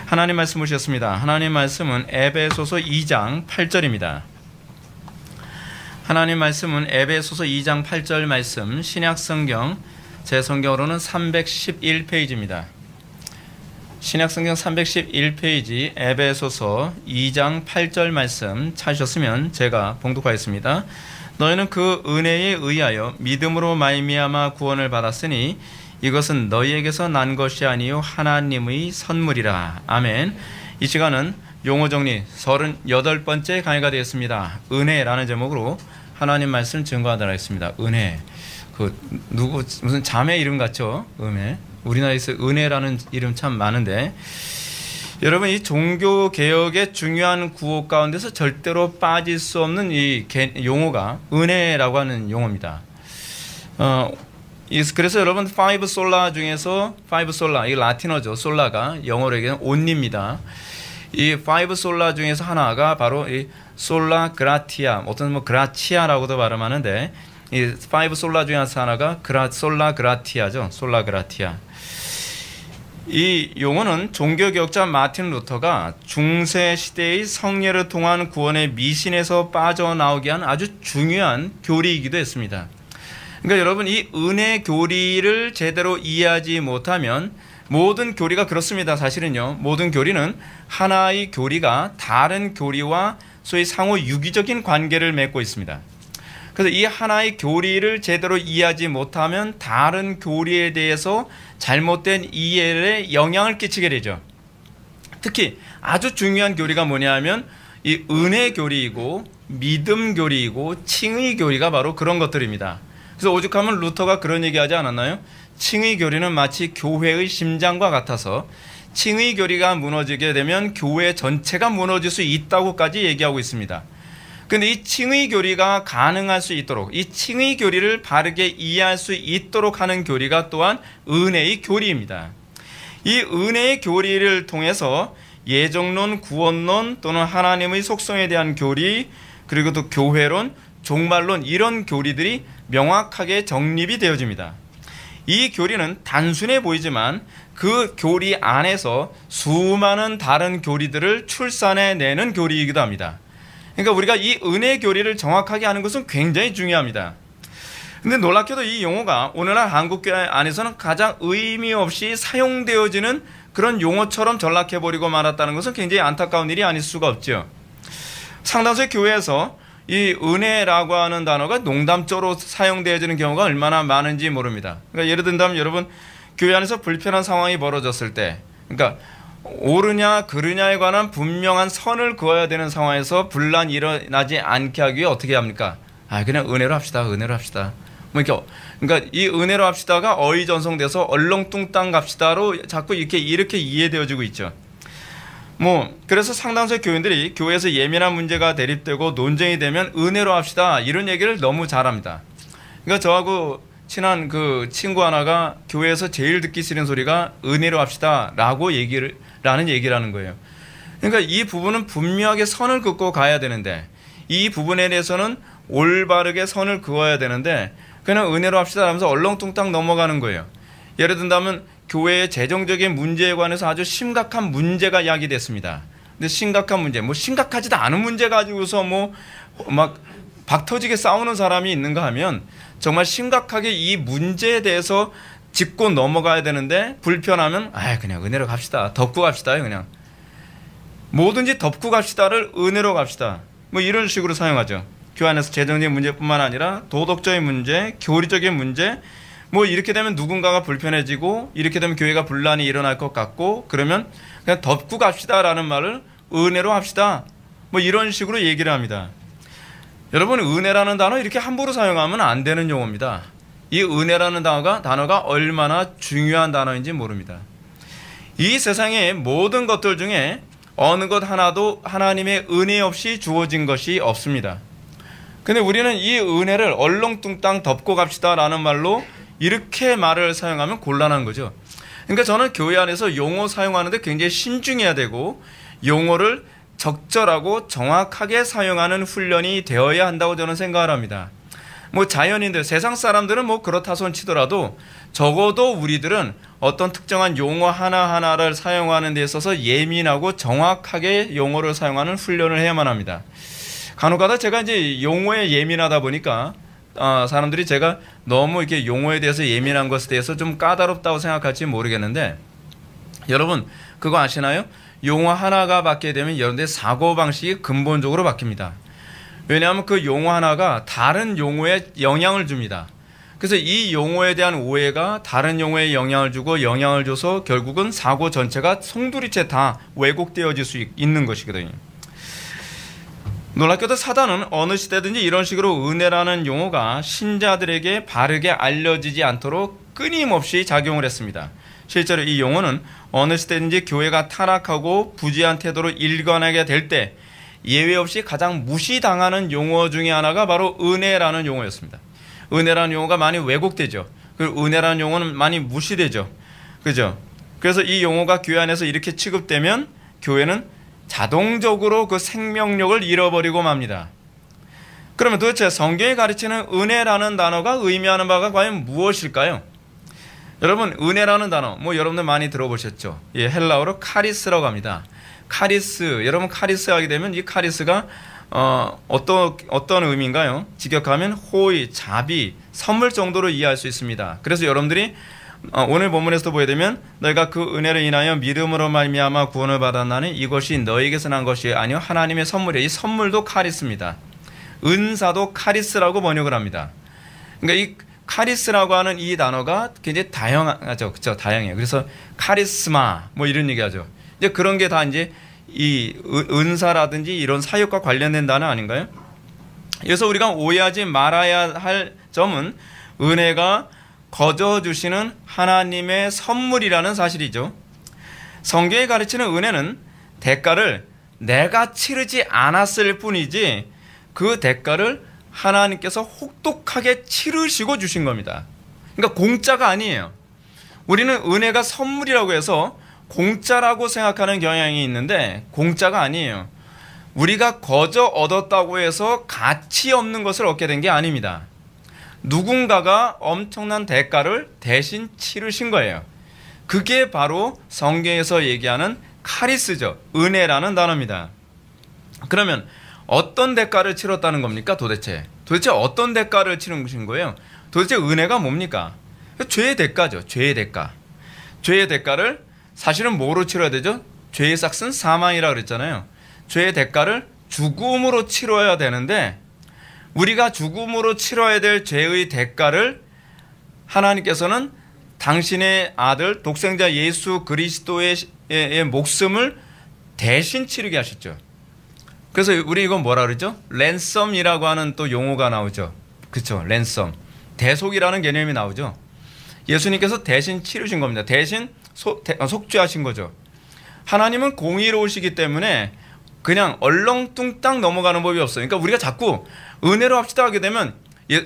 하나님 말씀 보셨습니다. 하나님 말씀은 에베소서 2장 8절입니다. 하나님 말씀은 에베소서 2장 8절 말씀, 신약성경 제 성경으로는 311페이지입니다. 신약성경 311페이지 에베소서 2장 8절 말씀 찾으셨으면 제가 봉독하겠습니다. 너희는 그 은혜에 의하여 믿음으로 말미암아 구원을 받았으니 이것은 너희에게서 난 것이 아니요 하나님의 선물이라. 아멘. 이 시간은 용어 정리 38번째 강의가 되었습니다. 은혜라는 제목으로 하나님 말씀 증거하도록 하겠습니다. 은혜. 무슨 자매 이름 같죠? 은혜. 우리나라에서 은혜라는 이름 참 많은데, 여러분, 이 종교 개혁의 중요한 구호 가운데서 절대로 빠질 수 없는 이 용어가 은혜라고 하는 용어입니다. 그래서 여러분, 파이브 솔라 중에서 파이브 솔라, 이 라틴어죠. 솔라가 영어로 얘기하면 온리입니다. 이 파이브 솔라 중에서 하나가 바로 이 솔라 그라티아, 어떤 그라치아라고도 발음하는데, 이 파이브 솔라 중에서 하나가 솔라 그라티아죠. 솔라 그라티아. 이 용어는 종교개혁자 마틴 루터가 중세 시대의 성례를 통한 구원의 미신에서 빠져나오게 한 아주 중요한 교리이기도 했습니다. 그러니까 여러분, 이 은혜 교리를 제대로 이해하지 못하면, 모든 교리가 그렇습니다. 사실은요, 모든 교리는 하나의 교리가 다른 교리와 소위 상호 유기적인 관계를 맺고 있습니다. 그래서 이 하나의 교리를 제대로 이해하지 못하면 다른 교리에 대해서 잘못된 이해에 영향을 끼치게 되죠. 특히 아주 중요한 교리가 뭐냐면 이 은혜 교리이고 믿음 교리이고 칭의 교리가 바로 그런 것들입니다. 그래서 오죽하면 루터가 그런 얘기하지 않았나요? 칭의 교리는 마치 교회의 심장과 같아서 칭의 교리가 무너지게 되면 교회 전체가 무너질 수 있다고까지 얘기하고 있습니다. 그런데 이 칭의 교리가 가능할 수 있도록, 이 칭의 교리를 바르게 이해할 수 있도록 하는 교리가 또한 은혜의 교리입니다. 이 은혜의 교리를 통해서 예정론, 구원론 또는 하나님의 속성에 대한 교리, 그리고 또 교회론, 종말론, 이런 교리들이 명확하게 정립이 되어집니다. 이 교리는 단순해 보이지만 그 교리 안에서 수많은 다른 교리들을 출산해내는 교리이기도 합니다. 그러니까 우리가 이 은혜 교리를 정확하게 아는 것은 굉장히 중요합니다. 근데 놀랍게도 이 용어가 오늘날 한국교회 안에서는 가장 의미 없이 사용되어지는 그런 용어처럼 전락해버리고 말았다는 것은 굉장히 안타까운 일이 아닐 수가 없죠. 상당수의 교회에서 이 은혜라고 하는 단어가 농담조로 사용되어지는 경우가 얼마나 많은지 모릅니다. 그러니까 예를 든다면 여러분, 교회 안에서 불편한 상황이 벌어졌을 때, 그러니까 옳으냐 그르냐에 관한 분명한 선을 그어야 되는 상황에서 분란이 일어나지 않게 하기 위해 어떻게 합니까? 그냥 은혜로 합시다. 은혜로 합시다. 그러니까 이 은혜로 합시다가 어휘전송돼서 얼렁뚱땅 갑시다로 자꾸 이렇게 이해되어지고 있죠. 그래서 상당수의 교인들이 교회에서 예민한 문제가 대립되고 논쟁이 되면 은혜로 합시다, 이런 얘기를 너무 잘합니다. 그러니까 저하고 친한 그 친구 하나가 교회에서 제일 듣기 싫은 소리가 은혜로 합시다 라는 얘기라는 거예요. 그러니까 이 부분은 분명하게 선을 긋고 가야 되는데, 이 부분에 대해서는 올바르게 선을 그어야 되는데 그냥 은혜로 합시다 하면서 얼렁뚱땅 넘어가는 거예요. 예를 든다면 교회의 재정적인 문제에 관해서 아주 심각한 문제가 야기됐습니다. 근데 심각한 문제, 심각하지도 않은 문제 가지고서 막 박터지게 싸우는 사람이 있는가 하면 정말 심각하게 이 문제에 대해서 짚고 넘어가야 되는데, 불편하면 그냥 은혜로 갑시다, 덮고 갑시다, 그냥 뭐든지 덮고 갑시다를 은혜로 갑시다, 이런 식으로 사용하죠. 교회 안에서 재정적인 문제뿐만 아니라 도덕적인 문제, 교리적인 문제, 이렇게 되면 누군가가 불편해지고, 이렇게 되면 교회가 분란이 일어날 것 같고, 그러면 그냥 덮고 갑시다라는 말을 은혜로 합시다, 이런 식으로 얘기를 합니다. 여러분, 은혜라는 단어 이렇게 함부로 사용하면 안 되는 용어입니다. 이 은혜라는 단어가 얼마나 중요한 단어인지 모릅니다. 이 세상의 모든 것들 중에 어느 것 하나도 하나님의 은혜 없이 주어진 것이 없습니다. 근데 우리는 이 은혜를 얼렁뚱땅 덮고 갑시다 라는 말로 이렇게 말을 사용하면 곤란한 거죠. 그러니까 저는 교회 안에서 용어 사용하는데 굉장히 신중해야 되고, 용어를 적절하고 정확하게 사용하는 훈련이 되어야 한다고 저는 생각을 합니다. 뭐 자연인들, 세상 사람들은 뭐 그렇다 손 치더라도 적어도 우리들은 어떤 특정한 용어 하나하나를 사용하는 데 있어서 예민하고 정확하게 용어를 사용하는 훈련을 해야만 합니다. 간혹가다 제가 이제 용어에 예민하다 보니까 사람들이 제가 너무 이렇게 용어에 대해서 예민한 것에 대해서 좀 까다롭다고 생각할지 모르겠는데, 여러분 그거 아시나요? 용어 하나가 바뀌게 되면 여러분들의 사고방식이 근본적으로 바뀝니다. 왜냐하면 그 용어 하나가 다른 용어에 영향을 줍니다. 그래서 이 용어에 대한 오해가 다른 용어에 영향을 주고 영향을 줘서 결국은 사고 전체가 송두리째 다 왜곡되어질 수 있는 것이거든요. 놀랍게도 사단은 어느 시대든지 이런 식으로 은혜라는 용어가 신자들에게 바르게 알려지지 않도록 끊임없이 작용을 했습니다. 실제로 이 용어는 어느 시대든지 교회가 타락하고 부지한 태도로 일관하게 될 때 예외 없이 가장 무시당하는 용어 중에 하나가 바로 은혜라는 용어였습니다. 은혜라는 용어가 많이 왜곡되죠. 그리고 은혜라는 용어는 많이 무시되죠. 그죠? 그래서 이 용어가 교회 안에서 이렇게 취급되면 교회는 자동적으로 그 생명력을 잃어버리고 맙니다. 그러면 도대체 성경이 가르치는 은혜라는 단어가 의미하는 바가 과연 무엇일까요? 여러분, 은혜라는 단어, 뭐 여러분들 많이 들어보셨죠? 예, 헬라어로 카리스라고 합니다. 카리스, 여러분 카리스 하게 되면 이 카리스가 어떤 의미인가요? 직역하면 호의, 자비, 선물 정도로 이해할 수 있습니다. 그래서 여러분들이 오늘 본문에서도 보게 되면 너희가 그 은혜를 인하여 믿음으로 말미암아 구원을 받았나니 이것이 너희에게서 난 것이 아니요 하나님의 선물이에요. 이 선물도 카리스입니다. 은사도 카리스라고 번역을 합니다. 그러니까 이 카리스라고 하는 이 단어가 굉장히 다양하죠. 그렇죠? 다양해요. 그래서 카리스마 뭐 이런 얘기하죠. 이제 그런 게 다 이제 이 은사라든지 이런 사역과 관련된 단어 아닌가요? 그래서 우리가 오해하지 말아야 할 점은 은혜가 거저 주시는 하나님의 선물이라는 사실이죠. 성경이 가르치는 은혜는 대가를 내가 치르지 않았을 뿐이지 그 대가를 하나님께서 혹독하게 치르시고 주신 겁니다. 그러니까 공짜가 아니에요. 우리는 은혜가 선물이라고 해서 공짜라고 생각하는 경향이 있는데 공짜가 아니에요. 우리가 거저 얻었다고 해서 가치 없는 것을 얻게 된 게 아닙니다. 누군가가 엄청난 대가를 대신 치르신 거예요. 그게 바로 성경에서 얘기하는 카리스죠. 은혜라는 단어입니다. 그러면 어떤 대가를 치렀다는 겁니까? 도대체 어떤 대가를 치르신 거예요? 도대체 은혜가 뭡니까? 죄의 대가죠. 죄의 대가. 죄의 대가를 사실은 뭐로 치러야 되죠? 죄의 삭은 사망이라고 그랬잖아요. 죄의 대가를 죽음으로 치러야 되는데 우리가 죽음으로 치러야 될 죄의 대가를 하나님께서는 당신의 아들 독생자 예수 그리스도의 목숨을 대신 치르게 하셨죠. 그래서 우리 이건 뭐라 그러죠? 랜섬이라고 하는 또 용어가 나오죠. 그렇죠? 랜섬. 대속이라는 개념이 나오죠. 예수님께서 대신 치르신 겁니다. 대신 속죄하신 거죠. 하나님은 공의로우시기 때문에 그냥 얼렁뚱땅 넘어가는 법이 없어요. 그러니까 우리가 자꾸 은혜로 합시다 하게 되면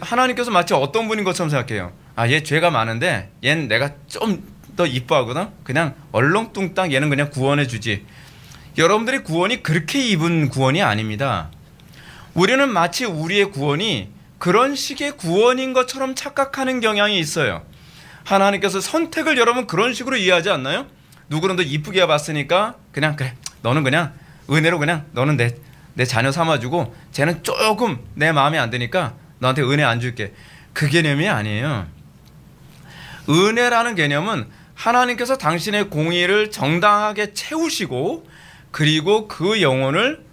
하나님께서 마치 어떤 분인 것처럼 생각해요. 얘 죄가 많은데 얘는 내가 좀 더 이뻐하거든. 그냥 얼렁뚱땅 얘는 그냥 구원해 주지. 여러분들의 구원이 그렇게 입은 구원이 아닙니다. 우리는 마치 우리의 구원이 그런 식의 구원인 것처럼 착각하는 경향이 있어요. 하나님께서 선택을 여러분 그런 식으로 이해하지 않나요? 누구는 더 이쁘게 봤으니까 그냥 그래 너는 그냥 은혜로 그냥 너는 내 자녀 삼아주고 쟤는 조금 내 마음에 안 드니까 너한테 은혜 안 줄게. 그 개념이 아니에요. 은혜라는 개념은 하나님께서 당신의 공의를 정당하게 채우시고 그리고 그 영혼을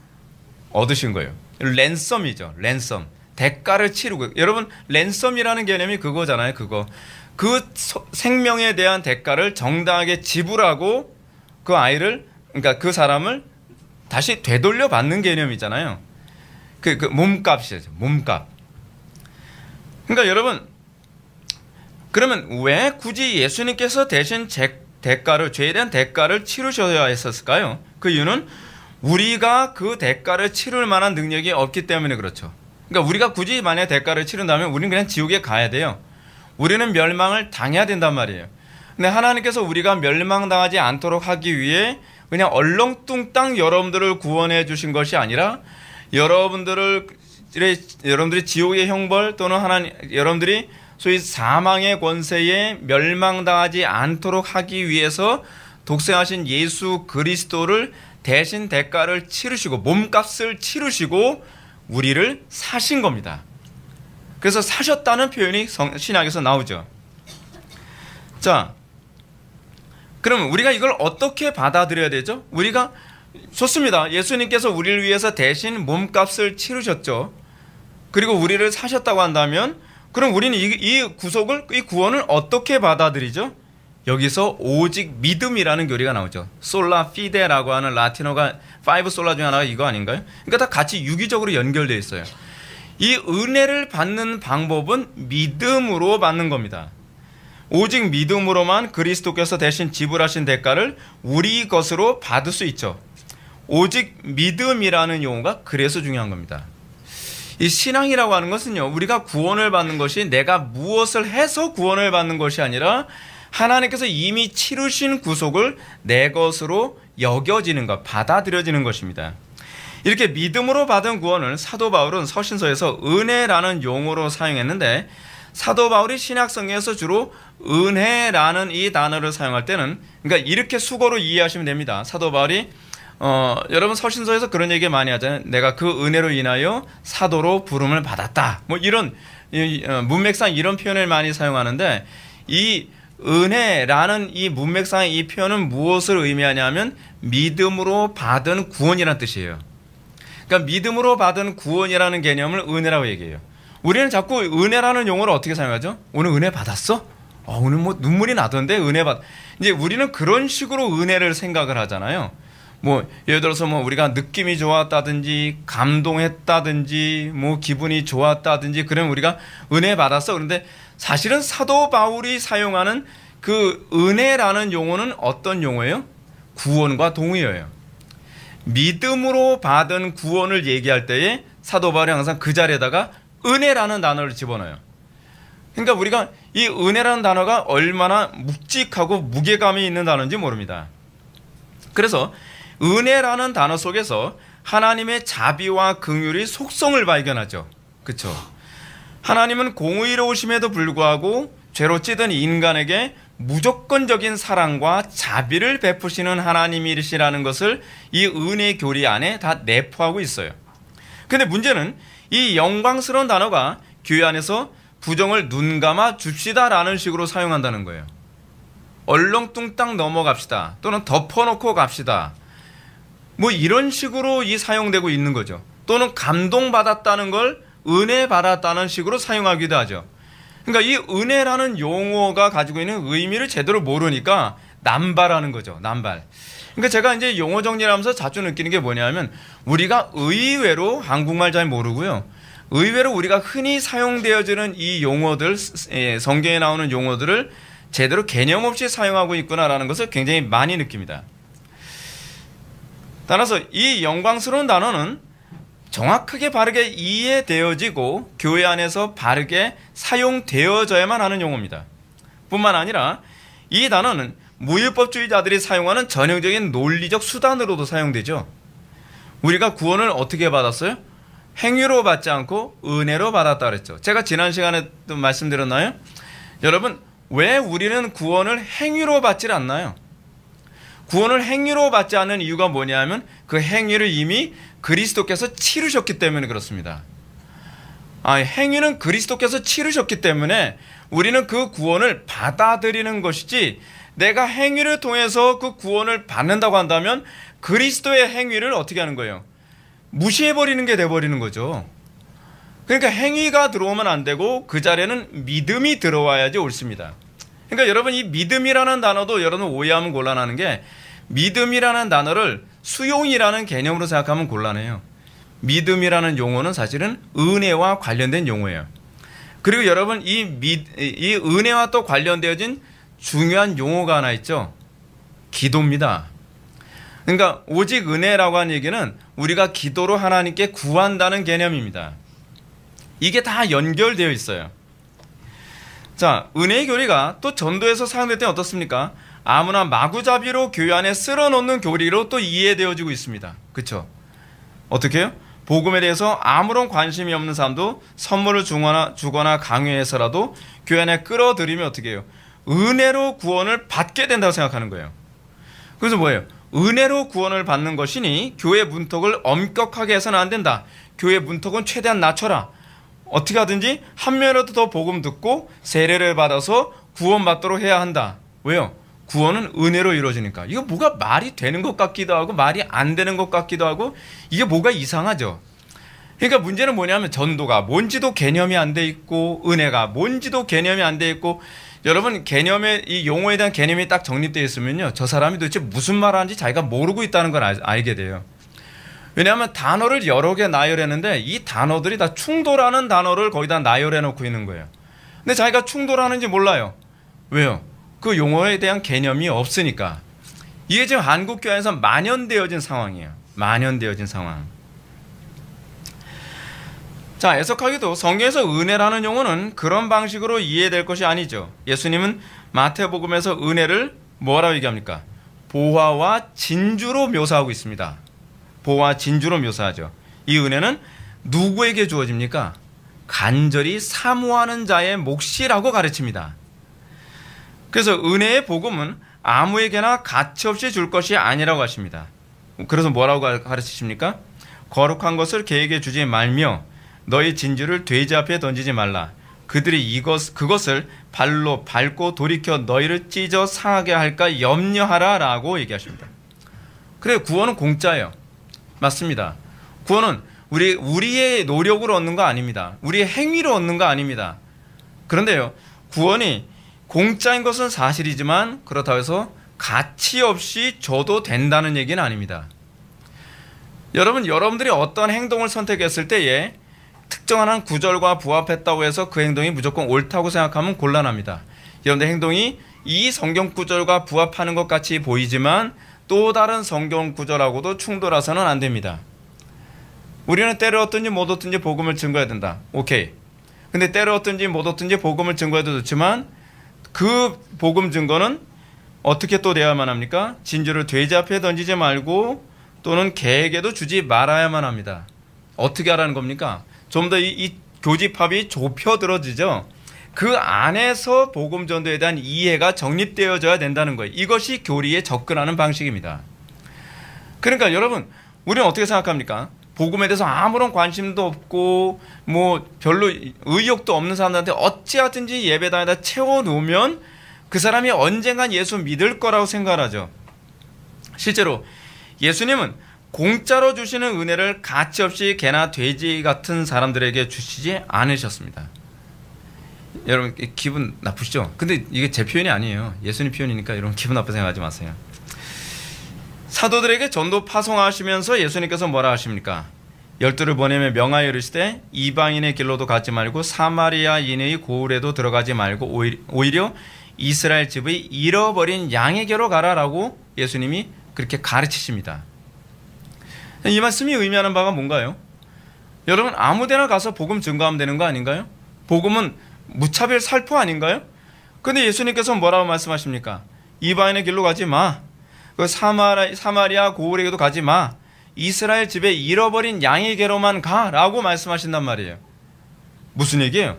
얻으신 거예요. 랜섬이죠. 랜섬. 대가를 치르고. 여러분 랜섬이라는 개념이 그거잖아요. 그 생명에 대한 대가를 정당하게 지불하고 그 아이를 그러니까 그 사람을 다시 되돌려 받는 개념이잖아요. 그 몸값이죠. 몸값. 그러니까 여러분 그러면 왜 굳이 예수님께서 대신 대가를 죄에 대한 대가를 치르셔야 했었을까요? 그 이유는 우리가 그 대가를 치를 만한 능력이 없기 때문에 그렇죠. 그러니까 우리가 굳이 만약에 대가를 치른다면 우리는 그냥 지옥에 가야 돼요. 우리는 멸망을 당해야 된단 말이에요. 근데 하나님께서 우리가 멸망당하지 않도록 하기 위해 그냥 얼렁뚱땅 여러분들을 구원해 주신 것이 아니라 여러분들을 여러분들이 지옥의 형벌 또는 여러분들이 소위 사망의 권세에 멸망당하지 않도록 하기 위해서 독생하신 예수 그리스도를 대신 대가를 치르시고 몸값을 치르시고 우리를 사신 겁니다. 그래서 사셨다는 표현이 신약에서 나오죠. 자, 그럼 우리가 이걸 어떻게 받아들여야 되죠? 우리가 좋습니다. 예수님께서 우리를 위해서 대신 몸값을 치르셨죠. 그리고 우리를 사셨다고 한다면 그럼 우리는 이 구원을 어떻게 받아들이죠? 여기서 오직 믿음이라는 교리가 나오죠. 솔라 피데라고 하는 라틴어가 5 솔라 중에 하나가 이거 아닌가요? 그러니까 다 같이 유기적으로 연결되어 있어요. 이 은혜를 받는 방법은 믿음으로 받는 겁니다. 오직 믿음으로만 그리스도께서 대신 지불하신 대가를 우리 것으로 받을 수 있죠. 오직 믿음이라는 용어가 그래서 중요한 겁니다. 이 신앙이라고 하는 것은요, 우리가 구원을 받는 것이 내가 무엇을 해서 구원을 받는 것이 아니라 하나님께서 이미 치르신 구속을 내 것으로 여겨지는 것, 받아들여지는 것입니다. 이렇게 믿음으로 받은 구원을 사도 바울은 서신서에서 은혜라는 용어로 사용했는데, 사도 바울이 신약성경에서 주로 은혜라는 이 단어를 사용할 때는, 그러니까 이렇게 수거로 이해하시면 됩니다. 사도 바울이 여러분 서신서에서 그런 얘기 많이 하잖아요. 내가 그 은혜로 인하여 사도로 부름을 받았다. 뭐 이런 문맥상 이런 표현을 많이 사용하는데, 이 은혜라는 이 문맥상의 이 표현은 무엇을 의미하냐면 믿음으로 받은 구원이라는 뜻이에요. 그러니까 믿음으로 받은 구원이라는 개념을 은혜라고 얘기해요. 우리는 자꾸 은혜라는 용어를 어떻게 사용하죠? 오늘 은혜 받았어? 오늘 뭐 눈물이 나던데 은혜 이제 우리는 그런 식으로 은혜를 생각을 하잖아요. 뭐 예를 들어서 뭐 우리가 느낌이 좋았다든지 감동했다든지 뭐 기분이 좋았다든지 그러면 우리가 은혜 받았어. 그런데 사실은 사도 바울이 사용하는 그 은혜라는 용어는 어떤 용어예요? 구원과 동의어예요. 믿음으로 받은 구원을 얘기할 때에 사도 바울이 항상 그 자리에다가 은혜라는 단어를 집어넣어요. 그러니까 우리가 이 은혜라는 단어가 얼마나 묵직하고 무게감이 있는 단어인지 모릅니다. 그래서 은혜라는 단어 속에서 하나님의 자비와 긍휼의 속성을 발견하죠. 그렇죠? 하나님은 공의로우심에도 불구하고 죄로 찌든 인간에게 무조건적인 사랑과 자비를 베푸시는 하나님이시라는 것을 이 은혜 교리 안에 다 내포하고 있어요. 근데 문제는 이 영광스러운 단어가 교회 안에서 부정을 눈 감아 줍시다라는 식으로 사용한다는 거예요. 얼렁뚱땅 넘어갑시다. 또는 덮어놓고 갑시다. 뭐 이런 식으로 사용되고 있는 거죠. 또는 감동받았다는 걸 은혜 받았다는 식으로 사용하기도 하죠. 그러니까 이 은혜라는 용어가 가지고 있는 의미를 제대로 모르니까 남발하는 거죠. 남발. 그러니까 제가 이제 용어 정리를 하면서 자주 느끼는 게 뭐냐면 우리가 의외로 한국말 잘 모르고요. 의외로 우리가 흔히 사용되어지는 이 용어들, 성경에 나오는 용어들을 제대로 개념 없이 사용하고 있구나라는 것을 굉장히 많이 느낍니다. 따라서 이 영광스러운 단어는 정확하게 바르게 이해되어지고 교회 안에서 바르게 사용되어져야만 하는 용어입니다. 뿐만 아니라 이 단어는 무율법주의자들이 사용하는 전형적인 논리적 수단으로도 사용되죠. 우리가 구원을 어떻게 받았어요? 행위로 받지 않고 은혜로 받았다 그랬죠. 제가 지난 시간에 또 말씀드렸나요? 여러분, 왜 우리는 구원을 행위로 받질 않나요? 구원을 행위로 받지 않는 이유가 뭐냐면 그 행위를 이미 그리스도께서 치르셨기 때문에 그렇습니다. 행위는 그리스도께서 치르셨기 때문에 우리는 그 구원을 받아들이는 것이지, 내가 행위를 통해서 그 구원을 받는다고 한다면 그리스도의 행위를 어떻게 하는 거예요? 무시해버리는 게 돼버리는 거죠. 그러니까 행위가 들어오면 안 되고 그 자리에는 믿음이 들어와야지 옳습니다. 그러니까 여러분, 이 믿음이라는 단어도 여러분 오해하면 곤란하는 게, 믿음이라는 단어를 수용이라는 개념으로 생각하면 곤란해요. 믿음이라는 용어는 사실은 은혜와 관련된 용어예요. 그리고 여러분, 이 은혜와 또 관련되어진 중요한 용어가 하나 있죠. 기도입니다. 그러니까 오직 은혜라고 하는 얘기는 우리가 기도로 하나님께 구한다는 개념입니다. 이게 다 연결되어 있어요. 자, 은혜의 교리가 또 전도에서 사용될 때 어떻습니까? 아무나 마구잡이로 교회 안에 쓸어놓는 교리로 또 이해되어지고 있습니다. 그렇죠? 어떻게 해요? 복음에 대해서 아무런 관심이 없는 사람도 선물을 주거나 강요해서라도 교회 안에 끌어들이면 어떻게 해요? 은혜로 구원을 받게 된다고 생각하는 거예요. 그래서 뭐예요? 은혜로 구원을 받는 것이니 교회 문턱을 엄격하게 해서는 안 된다. 교회 문턱은 최대한 낮춰라. 어떻게 하든지 한 명이라도 더 복음 듣고 세례를 받아서 구원받도록 해야 한다. 왜요? 구원은 은혜로 이루어지니까. 이거 뭐가 말이 되는 것 같기도 하고 말이 안 되는 것 같기도 하고 이게 뭐가 이상하죠. 그러니까 문제는 뭐냐면 전도가 뭔지도 개념이 안 돼 있고 은혜가 뭔지도 개념이 안 돼 있고 여러분 개념의 이 용어에 대한 개념이 딱 정립되어 있으면요. 저 사람이 도대체 무슨 말 하는지 자기가 모르고 있다는 걸 알게 돼요. 왜냐하면 단어를 여러 개 나열했는데 이 단어들이 다 충돌하는 단어를 거기다 나열해 놓고 있는 거예요. 근데 자기가 충돌하는지 몰라요. 왜요? 그 용어에 대한 개념이 없으니까. 이게 지금 한국 교회에서 만연되어진 상황이에요. 만연되어진 상황. 자, 애석하게도 성경에서 은혜라는 용어는 그런 방식으로 이해될 것이 아니죠. 예수님은 마태복음에서 은혜를 뭐라고 얘기합니까? 보화와 진주로 묘사하고 있습니다. 보화와 진주로 묘사하죠. 이 은혜는 누구에게 주어집니까? 간절히 사모하는 자의 몫이라고 가르칩니다. 그래서 은혜의 복음은 아무에게나 가치없이 줄 것이 아니라고 하십니다. 그래서 뭐라고 가르치십니까? 거룩한 것을 개에게 주지 말며 너희 진주를 돼지 앞에 던지지 말라. 그들이 그것을 발로 밟고 돌이켜 너희를 찢어 상하게 할까 염려하라 라고 얘기하십니다. 그래, 구원은 공짜예요. 맞습니다. 구원은 우리의 노력으로 얻는 거 아닙니다. 우리의 행위로 얻는 거 아닙니다. 그런데요, 구원이 공짜인 것은 사실이지만 그렇다고 해서 가치 없이 줘도 된다는 얘기는 아닙니다. 여러분들이 어떤 행동을 선택했을 때에 특정한 한 구절과 부합했다고 해서 그 행동이 무조건 옳다고 생각하면 곤란합니다. 여러분들 행동이 이 성경 구절과 부합하는 것 같이 보이지만 또 다른 성경 구절하고도 충돌해서는 안 됩니다. 우리는 때를 얻든지 못 얻든지 복음을 증거해야 된다. 오케이. 근데 때를 얻든지 못 얻든지 복음을 증거해도 좋지만 그 복음 증거는 어떻게 또 돼야만 합니까? 진주를 돼지 앞에 던지지 말고 또는 개에게도 주지 말아야만 합니다. 어떻게 하라는 겁니까? 좀 더 이 교집합이 좁혀들어지죠. 그 안에서 복음 전도에 대한 이해가 정립되어져야 된다는 거예요. 이것이 교리에 접근하는 방식입니다. 그러니까 여러분, 우리는 어떻게 생각합니까? 복음에 대해서 아무런 관심도 없고 뭐 별로 의욕도 없는 사람들한테 어찌하든지 예배당에다 채워놓으면 그 사람이 언젠간 예수 믿을 거라고 생각하죠. 실제로 예수님은 공짜로 주시는 은혜를 가치없이 개나 돼지 같은 사람들에게 주시지 않으셨습니다. 여러분 기분 나쁘시죠? 근데 이게 제 표현이 아니에요. 예수님 표현이니까 여러분 기분 나쁘게 생각하지 마세요. 사도들에게 전도 파송하시면서 예수님께서 뭐라 하십니까? 12를 보내며 명하여 이르시되 이방인의 길로도 가지 말고 사마리아인의 고을에도 들어가지 말고 오히려 이스라엘 집의 잃어버린 양에게로 가라라고 예수님이 그렇게 가르치십니다. 이 말씀이 의미하는 바가 뭔가요? 여러분 아무데나 가서 복음 증거하면 되는 거 아닌가요? 복음은 무차별 살포 아닌가요? 그런데 예수님께서 뭐라고 말씀하십니까? 이방인의 길로 가지 마. 그 사마리아 고을에게도 가지 마. 이스라엘 집에 잃어버린 양에게로만 가라고 말씀하신단 말이에요. 무슨 얘기예요?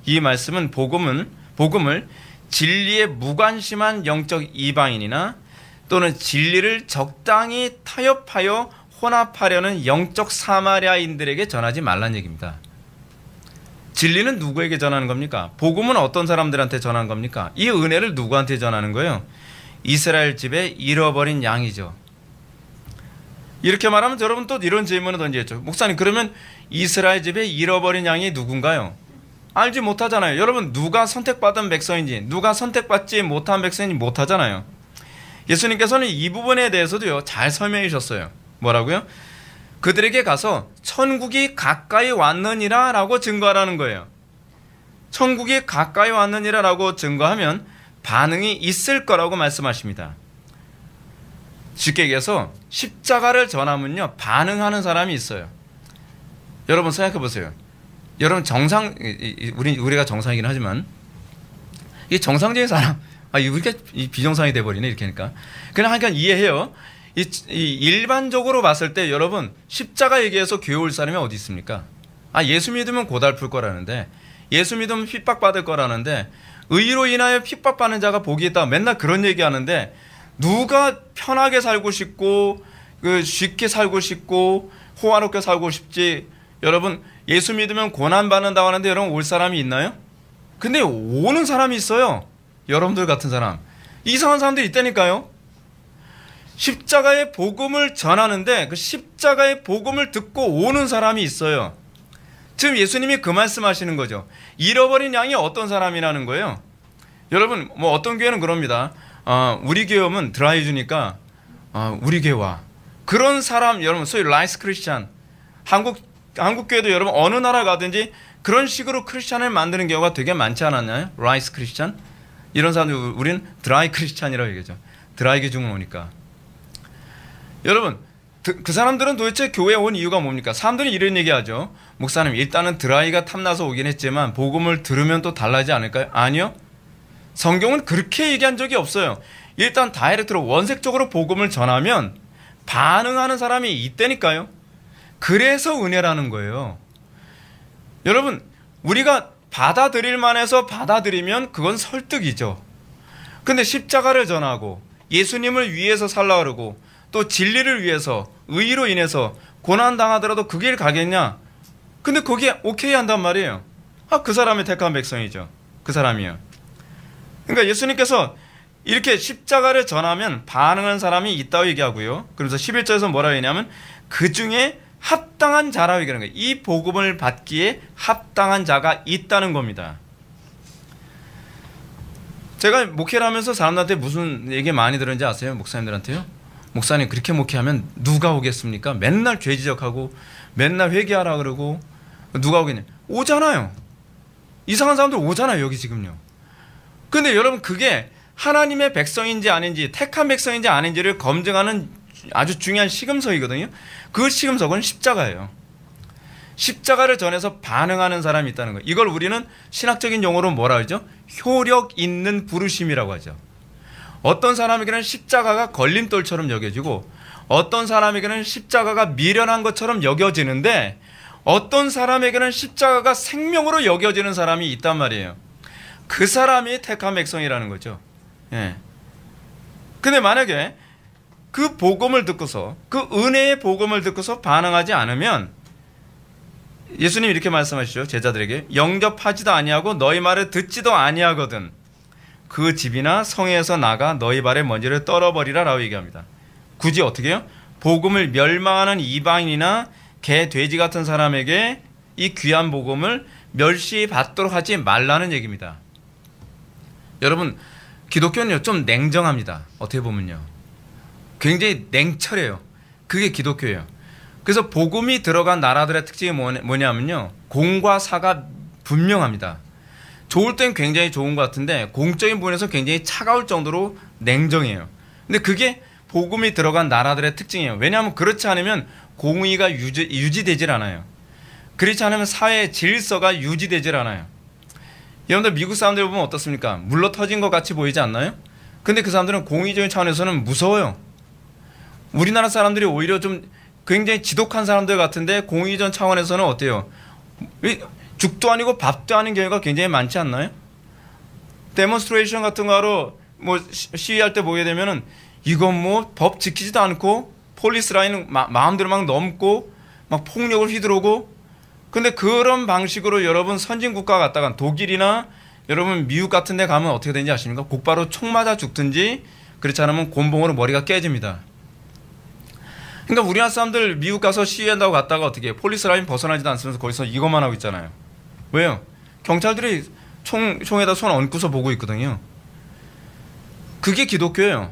이 말씀은 복음을 진리에 무관심한 영적 이방인이나 또는 진리를 적당히 타협하여 혼합하려는 영적 사마리아인들에게 전하지 말란 얘기입니다. 진리는 누구에게 전하는 겁니까? 복음은 어떤 사람들한테 전하는 겁니까? 이 은혜를 누구한테 전하는 거예요? 이스라엘 집에 잃어버린 양이죠. 이렇게 말하면 여러분 또 이런 질문을 던지겠죠. 목사님, 그러면 이스라엘 집에 잃어버린 양이 누군가요? 알지 못하잖아요. 여러분 누가 선택받은 백성인지 누가 선택받지 못한 백성인지 못하잖아요. 예수님께서는 이 부분에 대해서도요 잘 설명해 주셨어요. 뭐라고요? 그들에게 가서 천국이 가까이 왔느니라 라고 증거하라는 거예요. 천국이 가까이 왔느니라 라고 증거하면 반응이 있을 거라고 말씀하십니다. 쉽게 얘기해서 십자가를 전하면요 반응하는 사람이 있어요. 여러분 생각해 보세요. 여러분 우리가 정상이긴 하지만 이 정상적인 사람 우리가 비정상이 돼버리네 이렇게 하니까 그냥 하니까 이해해요. 일반적으로 봤을 때 여러분 십자가 얘기해서 교회 올 사람이 어디 있습니까? 예수 믿으면 고달플 거라는데, 예수 믿으면 핍박받을 거라는데, 의로 인하여 핍박받는 자가 복이 있다 맨날 그런 얘기하는데, 누가 편하게 살고 싶고 쉽게 살고 싶고 호화롭게 살고 싶지? 여러분 예수 믿으면 고난받는다고 하는데 여러분 올 사람이 있나요? 근데 오는 사람이 있어요. 여러분들 같은 사람, 이상한 사람들이 있다니까요. 십자가의 복음을 전하는데 그 십자가의 복음을 듣고 오는 사람이 있어요. 지금 예수님이 그 말씀하시는 거죠. 잃어버린 양이 어떤 사람이라는 거예요. 여러분 뭐 어떤 교회는 그럽니다. 우리 교회 오면 드라이 주니까 우리 교회 와. 그런 사람 여러분 소위 라이스 크리스찬, 한국 교회도 여러분 어느 나라 가든지 그런 식으로 크리스찬을 만드는 경우가 되게 많지 않았나요? 라이스 크리스찬 이런 사람들 우린 드라이 크리스찬이라고 얘기하죠. 드라이게 중은 오니까. 여러분 그 사람들은 도대체 교회에 온 이유가 뭡니까? 사람들이 이런 얘기하죠. 목사님 일단은 드라이가 탐나서 오긴 했지만 복음을 들으면 또 달라지지 않을까요? 아니요. 성경은 그렇게 얘기한 적이 없어요. 일단 다이렉트로 원색적으로 복음을 전하면 반응하는 사람이 있다니까요. 그래서 은혜라는 거예요. 여러분 우리가 받아들일 만해서 받아들이면 그건 설득이죠. 근데 십자가를 전하고 예수님을 위해서 살라 그러고 또 진리를 위해서 의로 인해서 고난당하더라도 그 길 가겠냐? 근데 거기에 오케이 한단 말이에요. 그 사람이 택한 백성이죠. 그 사람이요. 그러니까 예수님께서 이렇게 십자가를 전하면 반응하는 사람이 있다고 얘기하고요. 그래서 11절에서 뭐라고 했냐면 그 중에 합당한 자라고 얘기하는 거예요. 이 복음을 받기에 합당한 자가 있다는 겁니다. 제가 목회를 하면서 사람들한테 무슨 얘기 많이 들었는지 아세요? 목사님들한테요? 목사님 그렇게 목회하면 누가 오겠습니까? 맨날 죄 지적하고 맨날 회개하라 그러고 누가 오겠냐? 오잖아요. 이상한 사람들 오잖아요. 여기 지금요. 근데 여러분 그게 하나님의 백성인지 아닌지 택한 백성인지 아닌지를 검증하는 아주 중요한 시금석이거든요. 그 시금석은 십자가예요. 십자가를 전해서 반응하는 사람이 있다는 거예요. 이걸 우리는 신학적인 용어로 뭐라 하죠? 효력 있는 부르심이라고 하죠. 어떤 사람에게는 십자가가 걸림돌처럼 여겨지고 어떤 사람에게는 십자가가 미련한 것처럼 여겨지는데 어떤 사람에게는 십자가가 생명으로 여겨지는 사람이 있단 말이에요. 그 사람이 택한 백성이라는 거죠. 예. 근데 만약에 그 복음을 듣고서 그 은혜의 복음을 듣고서 반응하지 않으면 예수님 이렇게 말씀하시죠. 제자들에게 영접하지도 아니하고 너희 말을 듣지도 아니하거든 그 집이나 성에서 나가 너희 발에 먼지를 떨어버리라 라고 얘기합니다. 굳이 어떻게 해요? 복음을 멸망하는 이방인이나 개, 돼지 같은 사람에게 이 귀한 복음을 멸시받도록 하지 말라는 얘기입니다. 여러분 기독교는요 좀 냉정합니다. 어떻게 보면요 굉장히 냉철해요. 그게 기독교예요. 그래서 복음이 들어간 나라들의 특징이 뭐냐면요 공과 사가 분명합니다. 좋을 땐 굉장히 좋은 것 같은데 공적인 부분에서 굉장히 차가울 정도로 냉정해요. 근데 그게 복음이 들어간 나라들의 특징이에요. 왜냐하면 그렇지 않으면 공의가 유지되질 않아요. 그렇지 않으면 사회의 질서가 유지되질 않아요. 여러분들 미국 사람들 보면 어떻습니까? 물러 터진 것 같이 보이지 않나요? 근데 그 사람들은 공의적인 차원에서는 무서워요. 우리나라 사람들이 오히려 좀 굉장히 지독한 사람들 같은데 공의적 차원에서는 어때요? 죽도 아니고 밥도 아닌 경우가 굉장히 많지 않나요? 데몬스트레이션 같은 거 하러 뭐 시위할 때 보게 되면은 이건 뭐 법 지키지도 않고 폴리스 라인 마음대로 막 넘고 막 폭력을 휘두르고 근데 그런 방식으로 여러분 선진 국가 갔다가 독일이나 여러분 미국 같은 데 가면 어떻게 되는지 아십니까? 곧바로 총 맞아 죽든지 그렇지 않으면 곤봉으로 머리가 깨집니다. 그러니까 우리나라 사람들 미국 가서 시위한다고 갔다가 어떻게 해요? 폴리스 라인 벗어나지도 않으면서 거기서 이것만 하고 있잖아요. 왜요? 경찰들이 총에다 손 얹고서 보고 있거든요. 그게 기독교예요.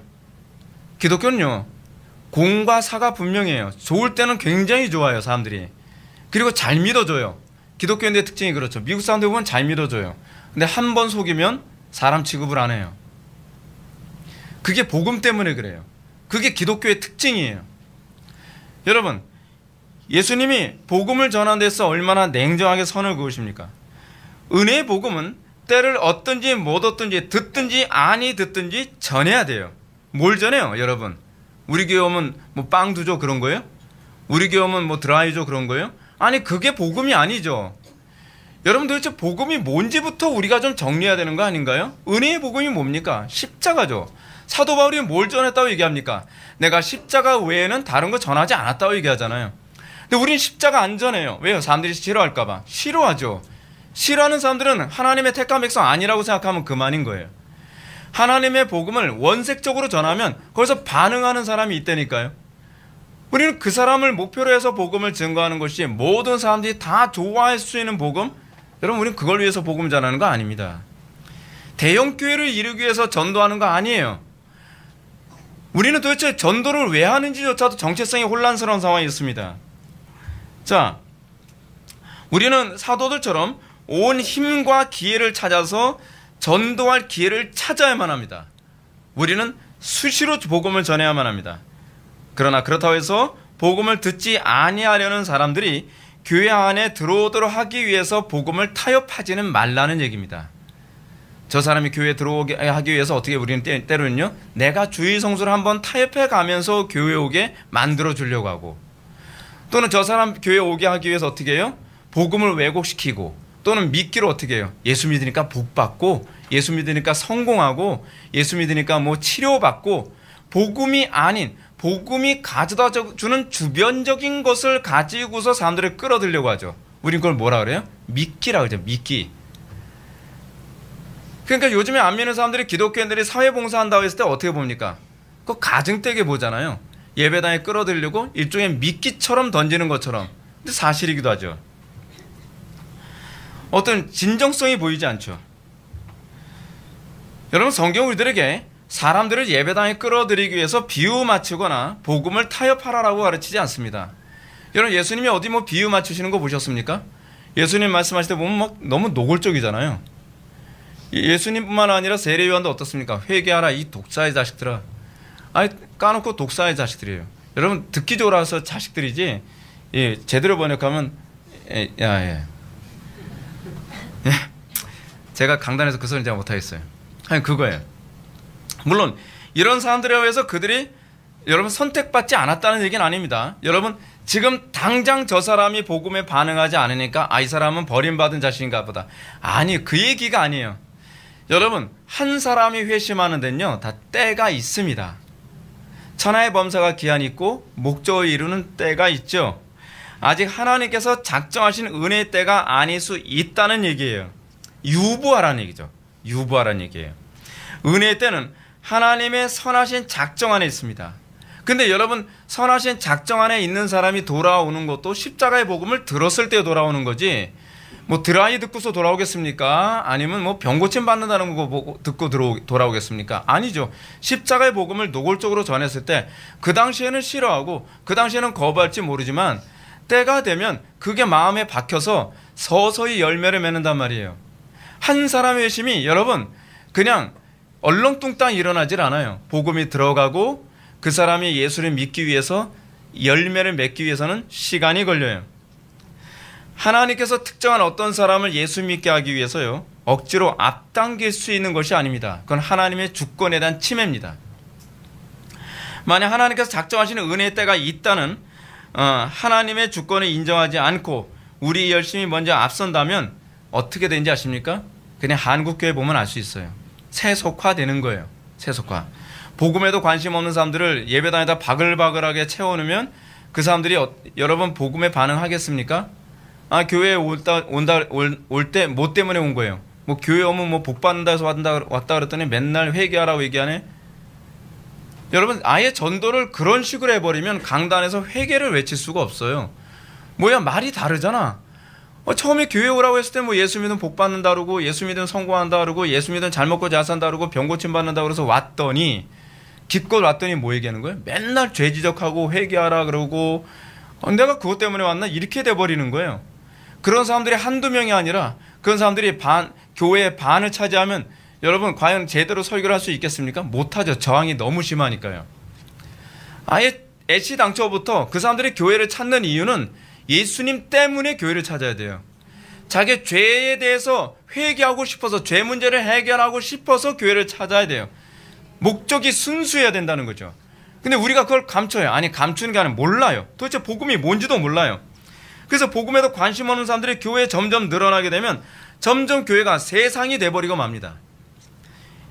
기독교는요 공과 사가 분명해요. 좋을 때는 굉장히 좋아요 사람들이. 그리고 잘 믿어줘요. 기독교인들의 특징이 그렇죠. 미국 사람들 보면 잘 믿어줘요. 근데 한 번 속이면 사람 취급을 안 해요. 그게 복음 때문에 그래요. 그게 기독교의 특징이에요. 여러분 예수님이 복음을 전하는 데서 얼마나 냉정하게 선을 그으십니까? 은혜의 복음은 때를 얻든지 못 얻든지 듣든지 아니 듣든지 전해야 돼요. 뭘 전해요 여러분? 우리 교회 오면 뭐 빵도 줘 그런 거예요? 우리 교회 오면 뭐 드라이 줘 그런 거예요? 아니 그게 복음이 아니죠. 여러분 도대체 복음이 뭔지부터 우리가 좀 정리해야 되는 거 아닌가요? 은혜의 복음이 뭡니까? 십자가죠. 사도 바울이 뭘 전했다고 얘기합니까? 내가 십자가 외에는 다른 거 전하지 않았다고 얘기하잖아요. 근데 우린 십자가 안 전해요. 왜요? 사람들이 싫어할까 봐. 싫어하죠. 싫어하는 사람들은 하나님의 택한 백성 아니라고 생각하면 그만인 거예요. 하나님의 복음을 원색적으로 전하면 거기서 반응하는 사람이 있다니까요. 우리는 그 사람을 목표로 해서 복음을 증거하는 것이 모든 사람들이 다 좋아할 수 있는 복음? 여러분 우리는 그걸 위해서 복음 전하는 거 아닙니다. 대형 교회를 이루기 위해서 전도하는 거 아니에요. 우리는 도대체 전도를 왜 하는지조차도 정체성이 혼란스러운 상황이 있습니다. 자, 우리는 사도들처럼 온 힘과 기회를 찾아서 전도할 기회를 찾아야만 합니다. 우리는 수시로 복음을 전해야만 합니다. 그러나 그렇다고 해서 복음을 듣지 아니하려는 사람들이 교회 안에 들어오도록 하기 위해서 복음을 타협하지는 말라는 얘기입니다. 저 사람이 교회에 들어오게 하기 위해서 어떻게 우리는 때로는요, 내가 주의 성수를 한번 타협해 가면서 교회에 오게 만들어 주려고 하고, 또는 저 사람 교회에 오게 하기 위해서 어떻게 해요? 복음을 왜곡시키고, 또는 믿기로 어떻게 해요? 예수 믿으니까 복 받고, 예수 믿으니까 성공하고, 예수 믿으니까 뭐 치료받고, 복음이 아닌, 복음이 가져다 주는 주변적인 것을 가지고서 사람들을 끌어들려고 하죠. 우린 그걸 뭐라 그래요? 믿기라고 하죠. 믿기. 그러니까 요즘에 안 믿는 사람들이 기독교인들이 사회봉사한다고 했을 때 어떻게 봅니까? 그거 가증되게 보잖아요. 예배당에 끌어들이려고 일종의 미끼처럼 던지는 것처럼. 근데 사실이기도 하죠. 어떤 진정성이 보이지 않죠. 여러분 성경 우리들에게 사람들을 예배당에 끌어들이기 위해서 비유 맞추거나 복음을 타협하라라고 가르치지 않습니다. 여러분 예수님이 어디 뭐 비유 맞추시는 거 보셨습니까? 예수님 말씀하실 때 보면 막 너무 노골적이잖아요. 예수님뿐만 아니라 세례요한도 어떻습니까? 회개하라 이 독사의 자식들아. 아니 까놓고 독사의 자식들이에요. 여러분 듣기 좋아서 자식들이지, 예, 제대로 번역하면 예. 제가 강단에서 그 소리 제가 못하겠어요. 아니 그거예요. 물론 이런 사람들에 의해서 그들이 여러분 선택받지 않았다는 얘기는 아닙니다. 여러분 지금 당장 저 사람이 복음에 반응하지 않으니까 이 사람은 버림받은 자식인가 보다. 아니 그 얘기가 아니에요. 여러분 한 사람이 회심하는 데는요 다 때가 있습니다. 천하의 범사가 기한이 있고 목적을 이루는 때가 있죠. 아직 하나님께서 작정하신 은혜의 때가 아닐 수 있다는 얘기예요. 유보하라는 얘기죠. 유보하라는 얘기예요. 은혜의 때는 하나님의 선하신 작정 안에 있습니다. 근데 여러분 선하신 작정 안에 있는 사람이 돌아오는 것도 십자가의 복음을 들었을 때 돌아오는 거지, 뭐 드라이 듣고서 돌아오겠습니까? 아니면 뭐 병고침 받는다는 거 듣고 돌아오겠습니까? 아니죠. 십자가의 복음을 노골적으로 전했을 때 그 당시에는 싫어하고 그 당시에는 거부할지 모르지만 때가 되면 그게 마음에 박혀서 서서히 열매를 맺는단 말이에요. 한 사람의 회심이 여러분 그냥 얼렁뚱땅 일어나질 않아요. 복음이 들어가고 그 사람이 예수를 믿기 위해서 열매를 맺기 위해서는 시간이 걸려요. 하나님께서 특정한 어떤 사람을 예수 믿게 하기 위해서요 억지로 앞당길 수 있는 것이 아닙니다. 그건 하나님의 주권에 대한 침해입니다. 만약 하나님께서 작정하시는 은혜의 때가 있다는 하나님의 주권을 인정하지 않고 우리 열심히 먼저 앞선다면 어떻게 되는지 아십니까? 그냥 한국교회 보면 알 수 있어요. 세속화되는 거예요. 세속화. 복음에도 관심 없는 사람들을 예배당에다 바글바글하게 채워놓으면 그 사람들이 여러분 복음에 반응하겠습니까? 교회에 올 때 뭐 때문에 온 거예요? 뭐 교회 오면 뭐 복 받는다 해서 왔다 그랬더니 맨날 회개하라고 얘기하네. 여러분 아예 전도를 그런 식으로 해버리면 강단에서 회개를 외칠 수가 없어요. 뭐야 말이 다르잖아. 처음에 교회 오라고 했을 때 뭐 예수 믿으면 복 받는다 그러고 예수 믿으면 성공한다 그러고 예수 믿으면 잘 먹고 잘 산다 그러고 병 고침 받는다 그래서 왔더니 기껏 왔더니 뭐 얘기하는 거예요? 맨날 죄 지적하고 회개하라 그러고 내가 그것 때문에 왔나? 이렇게 돼버리는 거예요. 그런 사람들이 한두 명이 아니라 그런 사람들이 교회의 반을 차지하면 여러분 과연 제대로 설교를 할 수 있겠습니까? 못하죠. 저항이 너무 심하니까요. 아예 애시당초부터 그 사람들이 교회를 찾는 이유는 예수님 때문에 교회를 찾아야 돼요. 자기 죄에 대해서 회개하고 싶어서 죄 문제를 해결하고 싶어서 교회를 찾아야 돼요. 목적이 순수해야 된다는 거죠. 근데 우리가 그걸 감춰요. 아니, 감추는 게 아니라 몰라요. 도대체 복음이 뭔지도 몰라요. 그래서 복음에도 관심 없는 사람들이 교회에 점점 늘어나게 되면 점점 교회가 세상이 돼버리고 맙니다.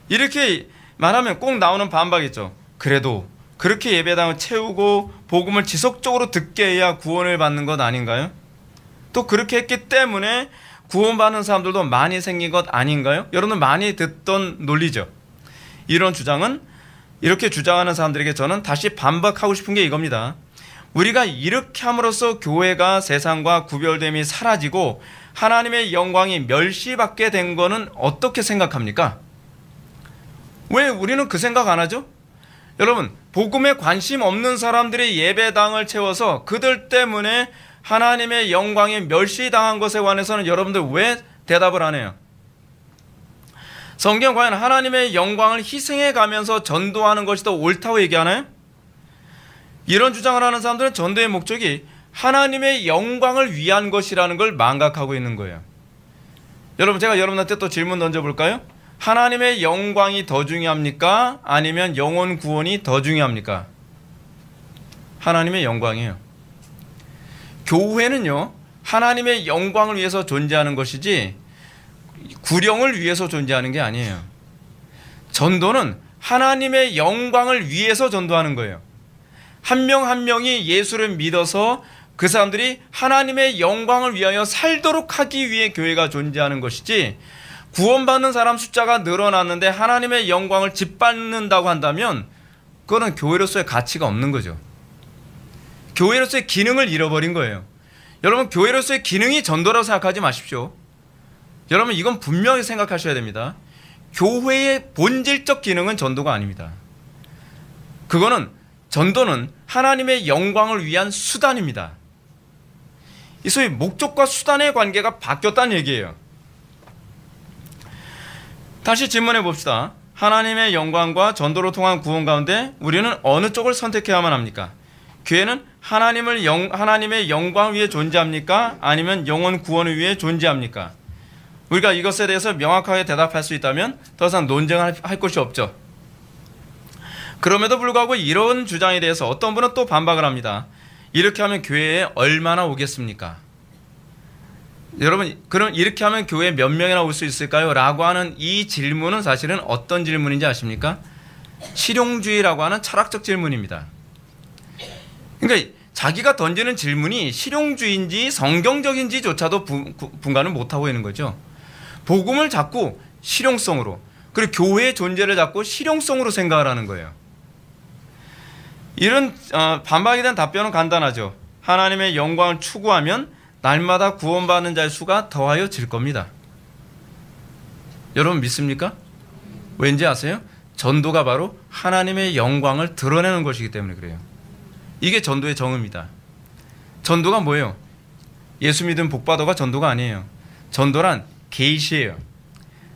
이렇게 말하면 꼭 나오는 반박이 있죠. 그래도 그렇게 예배당을 채우고 복음을 지속적으로 듣게 해야 구원을 받는 것 아닌가요? 또 그렇게 했기 때문에 구원받는 사람들도 많이 생긴 것 아닌가요? 여러분들 많이 듣던 논리죠. 이런 주장은, 이렇게 주장하는 사람들에게 저는 다시 반박하고 싶은 게 이겁니다. 우리가 이렇게 함으로써 교회가 세상과 구별됨이 사라지고 하나님의 영광이 멸시받게 된 거는 어떻게 생각합니까? 왜 우리는 그 생각 안 하죠? 여러분, 복음에 관심 없는 사람들이 예배당을 채워서 그들 때문에 하나님의 영광이 멸시당한 것에 관해서는 여러분들 왜 대답을 안 해요? 성경 과연 하나님의 영광을 희생해 가면서 전도하는 것이 더 옳다고 얘기하나요? 이런 주장을 하는 사람들은 전도의 목적이 하나님의 영광을 위한 것이라는 걸 망각하고 있는 거예요. 여러분, 제가 여러분한테 또 질문 던져볼까요? 하나님의 영광이 더 중요합니까? 아니면 영혼 구원이 더 중요합니까? 하나님의 영광이에요. 교회는요, 하나님의 영광을 위해서 존재하는 것이지 구령을 위해서 존재하는 게 아니에요. 전도는 하나님의 영광을 위해서 전도하는 거예요. 한 명 한 명이 예수를 믿어서 그 사람들이 하나님의 영광을 위하여 살도록 하기 위해 교회가 존재하는 것이지, 구원받는 사람 숫자가 늘어났는데 하나님의 영광을 짓밟는다고 한다면 그거는 교회로서의 가치가 없는 거죠. 교회로서의 기능을 잃어버린 거예요. 여러분, 교회로서의 기능이 전도라고 생각하지 마십시오. 여러분, 이건 분명히 생각하셔야 됩니다. 교회의 본질적 기능은 전도가 아닙니다. 전도는 하나님의 영광을 위한 수단입니다. 이 소위 목적과 수단의 관계가 바뀌었다는 얘기예요. 다시 질문해 봅시다. 하나님의 영광과 전도로 통한 구원 가운데 우리는 어느 쪽을 선택해야만 합니까? 교회는 하나님의 영광을 위해 존재합니까? 아니면 영혼 구원을 위해 존재합니까? 우리가 이것에 대해서 명확하게 대답할 수 있다면 더 이상 논쟁할 것이 없죠. 그럼에도 불구하고 이런 주장에 대해서 어떤 분은 또 반박을 합니다. 이렇게 하면 교회에 얼마나 오겠습니까? 여러분, 그럼 이렇게 하면 교회에 몇 명이나 올 수 있을까요? 라고 하는 이 질문은 사실은 어떤 질문인지 아십니까? 실용주의라고 하는 철학적 질문입니다. 그러니까 자기가 던지는 질문이 실용주의인지 성경적인지조차도 분간을 못하고 있는 거죠. 복음을 자꾸 실용성으로, 그리고 교회의 존재를 자꾸 실용성으로 생각을 하는 거예요. 이런 반박에 대한 답변은 간단하죠. 하나님의 영광을 추구하면 날마다 구원받는 자의 수가 더하여질 겁니다. 여러분 믿습니까? 왠지 아세요? 전도가 바로 하나님의 영광을 드러내는 것이기 때문에 그래요. 이게 전도의 정의입니다. 전도가 뭐예요? 예수 믿은 복받아가 전도가 아니에요. 전도란 계시예요.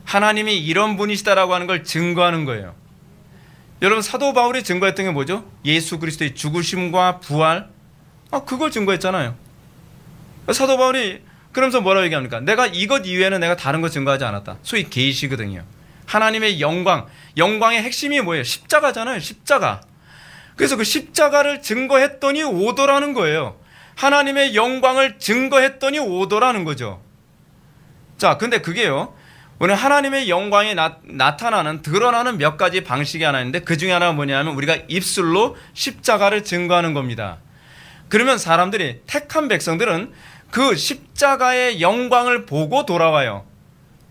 하나님이 이런 분이시다라고 하는 걸 증거하는 거예요. 여러분, 사도 바울이 증거했던 게 뭐죠? 예수 그리스도의 죽으심과 부활, 그걸 증거했잖아요. 사도 바울이 그러면서 뭐라고 얘기합니까? 내가 이것 이외에는 내가 다른 거 증거하지 않았다. 소위 계시거든요. 하나님의 영광의 핵심이 뭐예요? 십자가잖아요. 십자가. 그래서 그 십자가를 증거했더니 오더라는 거예요. 하나님의 영광을 증거했더니 오더라는 거죠. 자, 근데 그게요, 오늘 하나님의 영광이 나타나는, 드러나는 몇 가지 방식이 하나 있는데 그 중에 하나가 뭐냐면 우리가 입술로 십자가를 증거하는 겁니다. 그러면 사람들이, 택한 백성들은 그 십자가의 영광을 보고 돌아와요.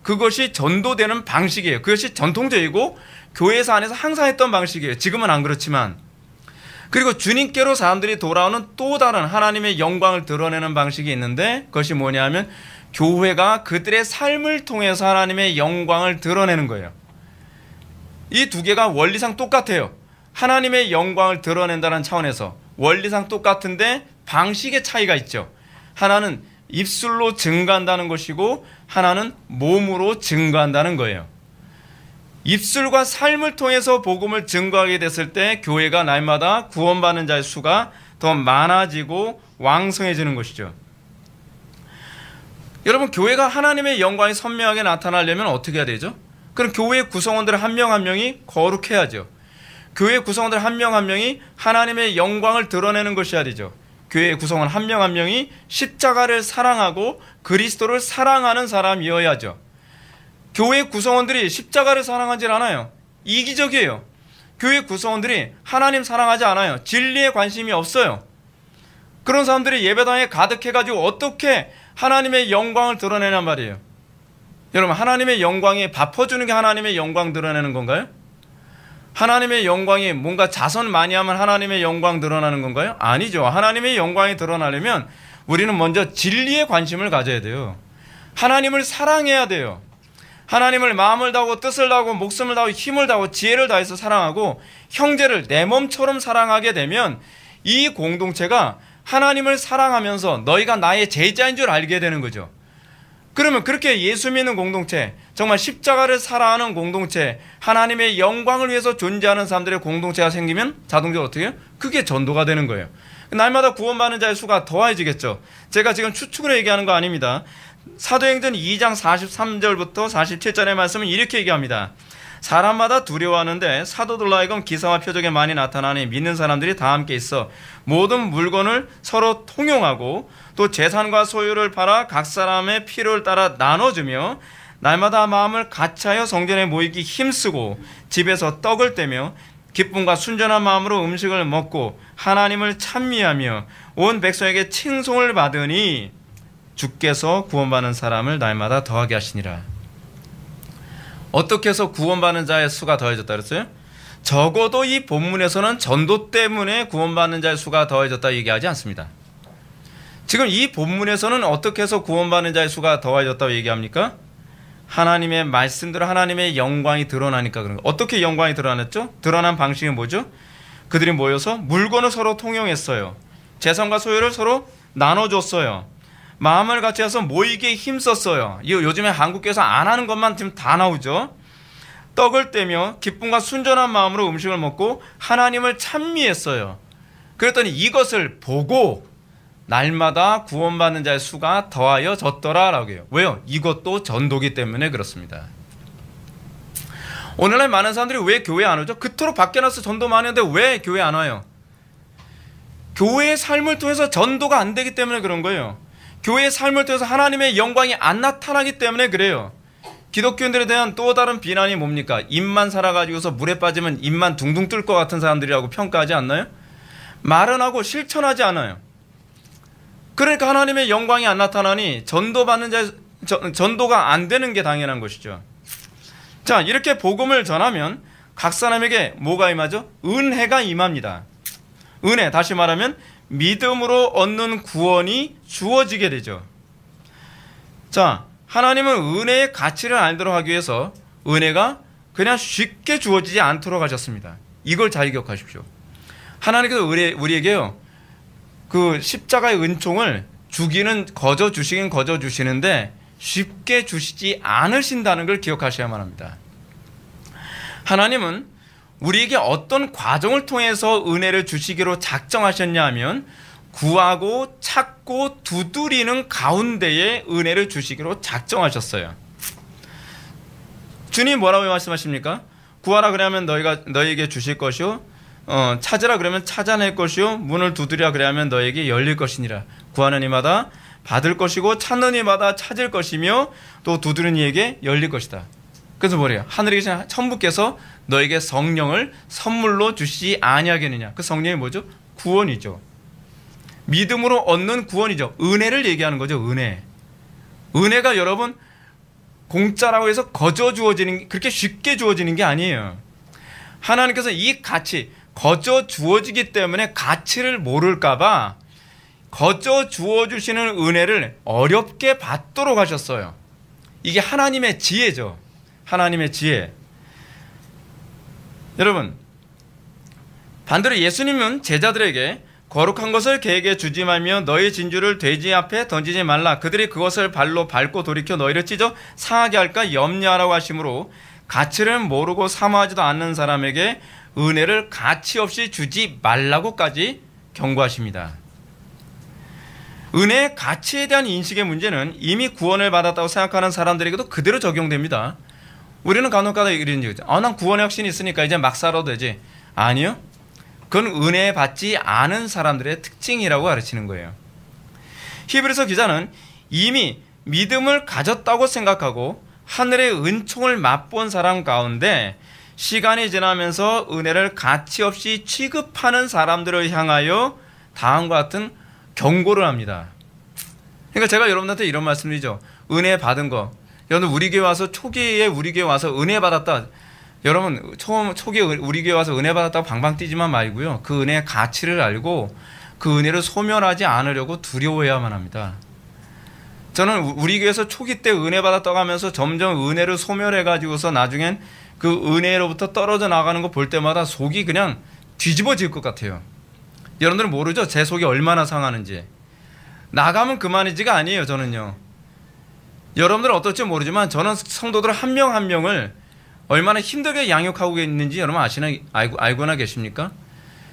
그것이 전도되는 방식이에요. 그것이 전통적이고 교회에서 안에서 항상 했던 방식이에요. 지금은 안 그렇지만. 그리고 주님께로 사람들이 돌아오는 또 다른 하나님의 영광을 드러내는 방식이 있는데 그것이 뭐냐면 교회가 그들의 삶을 통해서 하나님의 영광을 드러내는 거예요. 이 두 개가 원리상 똑같아요. 하나님의 영광을 드러낸다는 차원에서 원리상 똑같은데 방식의 차이가 있죠. 하나는 입술로 증거한다는 것이고 하나는 몸으로 증거한다는 거예요. 입술과 삶을 통해서 복음을 증거하게 됐을 때 교회가 날마다 구원받는 자의 수가 더 많아지고 왕성해지는 것이죠. 여러분, 교회가 하나님의 영광이 선명하게 나타나려면 어떻게 해야 되죠? 그럼 교회의 구성원들 한 명 한 명이 거룩해야죠. 교회 구성원들 한 명 한 명이 하나님의 영광을 드러내는 것이어야 되죠. 교회 구성원 한 명 한 명이 십자가를 사랑하고 그리스도를 사랑하는 사람이어야죠. 교회 구성원들이 십자가를 사랑하지 않아요. 이기적이에요. 교회 구성원들이 하나님 사랑하지 않아요. 진리에 관심이 없어요. 그런 사람들이 예배당에 가득해가지고 어떻게 하나님의 영광을 드러내냔 말이에요. 여러분, 하나님의 영광이 밥 퍼주는 게 하나님의 영광 드러내는 건가요? 하나님의 영광이 뭔가 자선 많이 하면 하나님의 영광 드러나는 건가요? 아니죠. 하나님의 영광이 드러나려면 우리는 먼저 진리에 관심을 가져야 돼요. 하나님을 사랑해야 돼요. 하나님을 마음을 다하고 뜻을 다하고 목숨을 다하고 힘을 다하고 지혜를 다해서 사랑하고 형제를 내 몸처럼 사랑하게 되면 이 공동체가 하나님을 사랑하면서 너희가 나의 제자인 줄 알게 되는 거죠. 그러면 그렇게 예수 믿는 공동체, 정말 십자가를 사랑하는 공동체, 하나님의 영광을 위해서 존재하는 사람들의 공동체가 생기면 자동적으로 어떻게 해요? 그게 전도가 되는 거예요. 날마다 구원받는 자의 수가 더해지겠죠. 제가 지금 추측으로 얘기하는 거 아닙니다. 사도행전 2장 43절부터 47절의 말씀은 이렇게 얘기합니다. 사람마다 두려워하는데 사도들로 하여금 기사와 표적에 많이 나타나니 믿는 사람들이 다 함께 있어 모든 물건을 서로 통용하고 또 재산과 소유를 팔아 각 사람의 필요를 따라 나눠주며 날마다 마음을 같이하여 성전에 모이기 힘쓰고 집에서 떡을 떼며 기쁨과 순전한 마음으로 음식을 먹고 하나님을 찬미하며 온 백성에게 칭송을 받으니 주께서 구원받는 사람을 날마다 더하게 하시니라. 어떻게 해서 구원받는 자의 수가 더해졌다 그랬어요? 적어도 이 본문에서는 전도 때문에 구원받는 자의 수가 더해졌다 얘기하지 않습니다. 지금 이 본문에서는 어떻게 해서 구원받는 자의 수가 더해졌다고 얘기합니까? 하나님의 말씀대로 하나님의 영광이 드러나니까 그런 거예요. 어떻게 영광이 드러났죠? 드러난 방식이 뭐죠? 그들이 모여서 물건을 서로 통용했어요. 재산과 소유를 서로 나눠줬어요. 마음을 같이 해서 모이게 힘썼어요. 이거 요즘에 한국에서 안 하는 것만 지금 다 나오죠. 떡을 떼며 기쁨과 순전한 마음으로 음식을 먹고 하나님을 찬미했어요. 그랬더니 이것을 보고 날마다 구원받는 자의 수가 더하여 졌더라라고 해요. 왜요? 이것도 전도기 때문에 그렇습니다. 오늘날 많은 사람들이 왜 교회 안 오죠? 그토록 밖에 나서 전도 많이 하는데 왜 교회 안 와요? 교회의 삶을 통해서 전도가 안 되기 때문에 그런 거예요. 교회의 삶을 통해서 하나님의 영광이 안 나타나기 때문에 그래요. 기독교인들에 대한 또 다른 비난이 뭡니까? 입만 살아가지고서 물에 빠지면 입만 둥둥 뜰 것 같은 사람들이라고 평가하지 않나요? 말은 하고 실천하지 않아요. 그러니까 하나님의 영광이 안 나타나니 전도가 안 되는 게 당연한 것이죠. 자, 이렇게 복음을 전하면 각 사람에게 뭐가 임하죠? 은혜가 임합니다. 은혜, 다시 말하면 믿음으로 얻는 구원이 주어지게 되죠. 자, 하나님은 은혜의 가치를 알도록 하기 위해서 은혜가 그냥 쉽게 주어지지 않도록 하셨습니다. 이걸 잘 기억하십시오. 하나님께서 우리에게요, 그 십자가의 은총을 거저 주시는데 쉽게 주시지 않으신다는 걸 기억하셔야만 합니다. 하나님은 우리에게 어떤 과정을 통해서 은혜를 주시기로 작정하셨냐 하면 구하고 찾고 두드리는 가운데에 은혜를 주시기로 작정하셨어요. 주님 뭐라고 말씀하십니까? 구하라 그러면 너희에게 주실 것이요, 찾으라 그러면 찾아낼 것이요, 문을 두드리라 그러면 너희에게 열릴 것이니라. 구하는 이마다 받을 것이고 찾는 이마다 찾을 것이며 또 두드리는 이에게 열릴 것이다. 그래서 뭐래요? 하늘에 계신 천부께서 너에게 성령을 선물로 주시지 아니하겠느냐. 그 성령이 뭐죠? 구원이죠. 믿음으로 얻는 구원이죠. 은혜를 얘기하는 거죠. 은혜. 은혜가 여러분 공짜라고 해서 거저 주어지는, 그렇게 쉽게 주어지는 게 아니에요. 하나님께서 이 가치, 거저 주어지기 때문에 가치를 모를까봐 거저 주어주시는 은혜를 어렵게 받도록 하셨어요. 이게 하나님의 지혜죠. 하나님의 지혜. 여러분, 반대로 예수님은 제자들에게 거룩한 것을 개에게 주지 말며 너희 진주를 돼지 앞에 던지지 말라. 그들이 그것을 발로 밟고 돌이켜 너희를 찢어 상하게 할까 염려하라고 하시므로 가치를 모르고 사모하지도 않는 사람에게 은혜를 가치 없이 주지 말라고까지 경고하십니다. 은혜의 가치에 대한 인식의 문제는 이미 구원을 받았다고 생각하는 사람들에게도 그대로 적용됩니다. 우리는 간혹가다 이런 얘기죠. 난 구원의 확신이 있으니까 이제 막 살아도 되지. 아니요. 그건 은혜 받지 않은 사람들의 특징이라고 가르치는 거예요. 히브리서 기자는 이미 믿음을 가졌다고 생각하고 하늘의 은총을 맛본 사람 가운데 시간이 지나면서 은혜를 가치 없이 취급하는 사람들을 향하여 다음과 같은 경고를 합니다. 그러니까 제가 여러분한테 이런 말씀드리죠. 은혜 받은 거. 여러분 우리 교회 와서 초기에 우리 교회 와서 은혜 받았다. 여러분 초기에 우리 교회 와서 은혜 받았다고 방방 뛰지만 말고요. 그 은혜의 가치를 알고 그 은혜를 소멸하지 않으려고 두려워해야만 합니다. 저는 우리 교회에서 초기 때 은혜 받았다고 하면서 점점 은혜를 소멸해가지고서 나중엔 그 은혜로부터 떨어져 나가는 거 볼 때마다 속이 그냥 뒤집어질 것 같아요. 여러분들은 모르죠? 제 속이 얼마나 상하는지. 나가면 그만이지가 아니에요. 저는요. 여러분들은 어떨지 모르지만 저는 성도들 한 명 한 명을 얼마나 힘들게 양육하고 있는지 여러분 알고나 계십니까?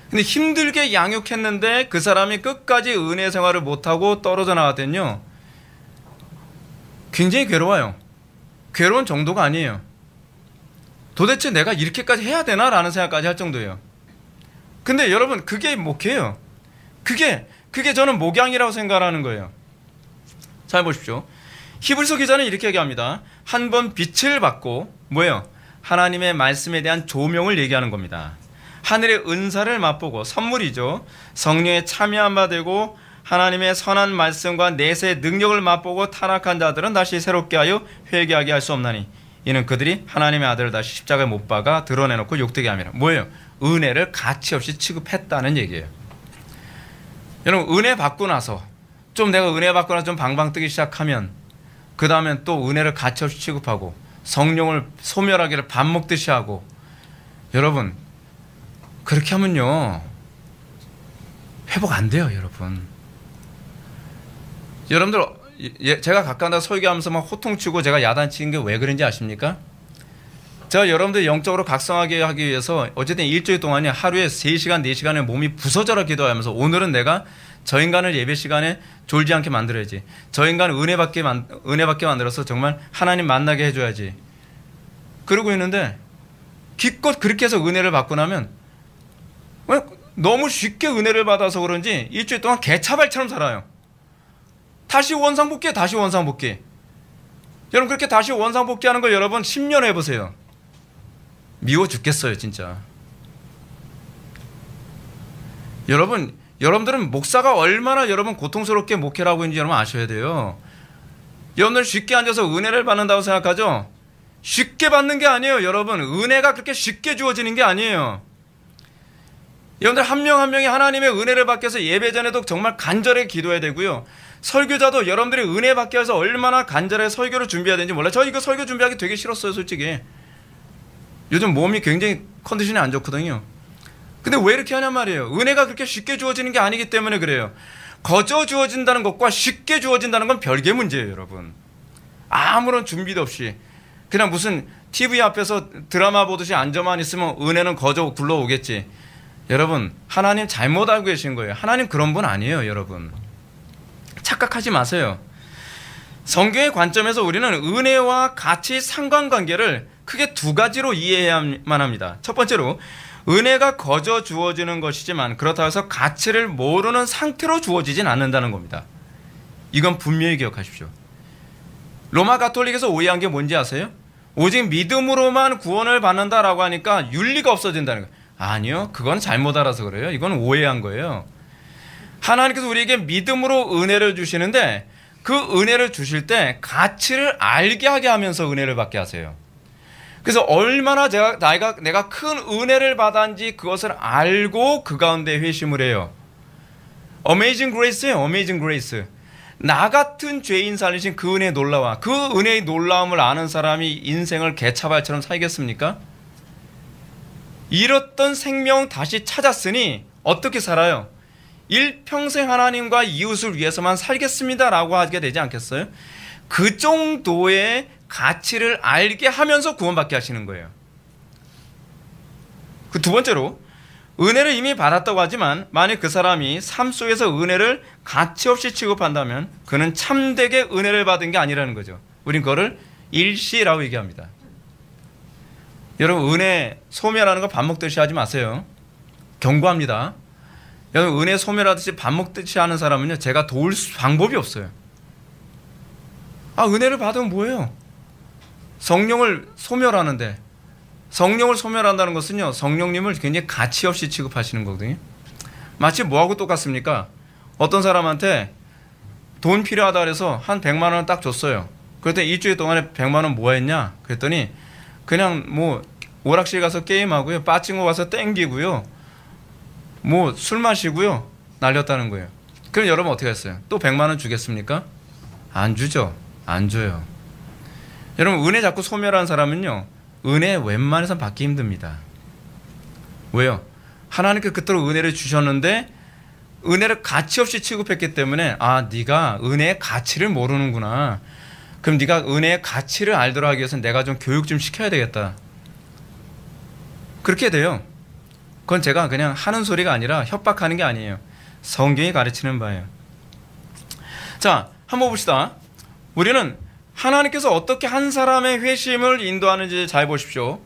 근데 힘들게 양육했는데 그 사람이 끝까지 은혜 생활을 못하고 떨어져 나갔더니요. 굉장히 괴로워요. 괴로운 정도가 아니에요. 도대체 내가 이렇게까지 해야 되나? 라는 생각까지 할 정도예요. 근데 여러분 그게 목회예요. 그게 저는 목양이라고 생각하는 거예요. 잘 보십시오. 히브리서 기자는 이렇게 얘기합니다. 한 번 빛을 받고 뭐예요? 하나님의 말씀에 대한 조명을 얘기하는 겁니다. 하늘의 은사를 맛보고 선물이죠. 성령에 참여한 바 되고 하나님의 선한 말씀과 내세의 능력을 맛보고 타락한 자들은 다시 새롭게 하여 회개하게 할 수 없나니 이는 그들이 하나님의 아들을 다시 십자가에 못 박아 드러내놓고 욕되게 함이라. 뭐예요? 은혜를 가치 없이 취급했다는 얘기예요. 여러분 은혜 받고 나서 좀 내가 은혜 받고 나서 좀 방방 뜨기 시작하면 그 다음엔 또 은혜를 가치 없이 취급하고 성령을 소멸하기를 밥 먹듯이 하고 여러분 그렇게 하면요 회복 안 돼요. 여러분들 제가 가까운데 설교하면서 막 호통치고 제가 야단치는 게 왜 그런지 아십니까? 제가 여러분들 영적으로 각성하게 하기 위해서 어쨌든 일주일 동안에 하루에 3시간 4시간의 몸이 부서져라 기도하면서 오늘은 내가 저 인간을 예배 시간에 졸지 않게 만들어야지. 저 인간을 은혜 받게 만들어서 정말 하나님 만나게 해줘야지. 그러고 있는데 기껏 그렇게 해서 은혜를 받고 나면 너무 쉽게 은혜를 받아서 그런지 일주일 동안 개차발처럼 살아요. 다시 원상복귀. 여러분 그렇게 다시 원상복귀하는 걸 여러분 10년 해보세요. 미워 죽겠어요 진짜. 여러분들은 목사가 얼마나 여러분 고통스럽게 목회를 하고 있는지 여러분 아셔야 돼요. 여러분들 쉽게 앉아서 은혜를 받는다고 생각하죠? 쉽게 받는 게 아니에요. 여러분 은혜가 그렇게 쉽게 주어지는 게 아니에요. 여러분들 한 명 한 명이 하나님의 은혜를 받기 위해서 예배 전에도 정말 간절하게 기도해야 되고요. 설교자도 여러분들이 은혜 받기 위해서 얼마나 간절하게 설교를 준비해야 되는지 몰라요. 저 이거 설교 준비하기 되게 싫었어요 솔직히. 요즘 몸이 굉장히 컨디션이 안 좋거든요. 근데 왜 이렇게 하냔 말이에요. 은혜가 그렇게 쉽게 주어지는 게 아니기 때문에 그래요. 거저 주어진다는 것과 쉽게 주어진다는 건 별개 문제예요 여러분. 아무런 준비도 없이 그냥 무슨 TV 앞에서 드라마 보듯이 앉아만 있으면 은혜는 거저 굴러오겠지. 여러분 하나님 잘못 알고 계신 거예요. 하나님 그런 분 아니에요 여러분. 착각하지 마세요. 성경의 관점에서 우리는 은혜와 가치 상관관계를 크게 두 가지로 이해해야만 합니다. 첫 번째로 은혜가 거저 주어지는 것이지만 그렇다고 해서 가치를 모르는 상태로 주어지진 않는다는 겁니다. 이건 분명히 기억하십시오. 로마 가톨릭에서 오해한 게 뭔지 아세요? 오직 믿음으로만 구원을 받는다라고 하니까 윤리가 없어진다는 거예요. 아니요. 그건 잘못 알아서 그래요. 이건 오해한 거예요. 하나님께서 우리에게 믿음으로 은혜를 주시는데 그 은혜를 주실 때 가치를 알게 하게 하면서 은혜를 받게 하세요. 그래서 얼마나 내가 큰 은혜를 받았는지 그것을 알고 그 가운데 회심을 해요. 어메이징 그레이스예요. 어메이징 그레이스. 나 같은 죄인 살리신 그 은혜의 놀라움, 그 은혜의 놀라움을 아는 사람이 인생을 개차발처럼 살겠습니까? 잃었던 생명 다시 찾았으니 어떻게 살아요? 일평생 하나님과 이웃을 위해서만 살겠습니다라고 하게 되지 않겠어요? 그 정도의 가치를 알게 하면서 구원받게 하시는 거예요. 그 두 번째로 은혜를 이미 받았다고 하지만 만약 그 사람이 삶 속에서 은혜를 가치 없이 취급한다면 그는 참되게 은혜를 받은 게 아니라는 거죠. 우린 그거를 일시라고 얘기합니다. 여러분 은혜 소멸하는 거 밥 먹듯이 하지 마세요. 경고합니다. 여러분, 은혜 소멸하듯이 밥 먹듯이 하는 사람은요, 제가 도울 방법이 없어요. 은혜를 받으면 뭐예요? 성령을 소멸하는데, 성령을 소멸한다는 것은요, 성령님을 굉장히 가치 없이 취급하시는 거거든요. 마치 뭐하고 똑같습니까? 어떤 사람한테 돈 필요하다 그래서 한 100만 원을 딱 줬어요. 그랬더니 일주일 동안에 100만 원 뭐 했냐? 그랬더니 그냥 뭐 오락실 가서 게임하고요, 빠찡거 가서 땡기고요, 뭐 술 마시고요, 날렸다는 거예요. 그럼 여러분 어떻게 했어요? 또 100만 원 주겠습니까? 안 주죠. 안 줘요. 여러분, 은혜 자꾸 소멸하는 사람은요, 은혜 웬만해선 받기 힘듭니다. 왜요? 하나님께 그토록 은혜를 주셨는데 은혜를 가치 없이 취급했기 때문에 네가 은혜의 가치를 모르는구나. 그럼 네가 은혜의 가치를 알도록 하기 위해서 내가 좀 교육 좀 시켜야 되겠다. 그렇게 돼요. 그건 제가 그냥 하는 소리가 아니라 협박하는 게 아니에요. 성경이 가르치는 바예요. 자, 한번 봅시다. 우리는 하나님께서 어떻게 한 사람의 회심을 인도하는지 잘 보십시오.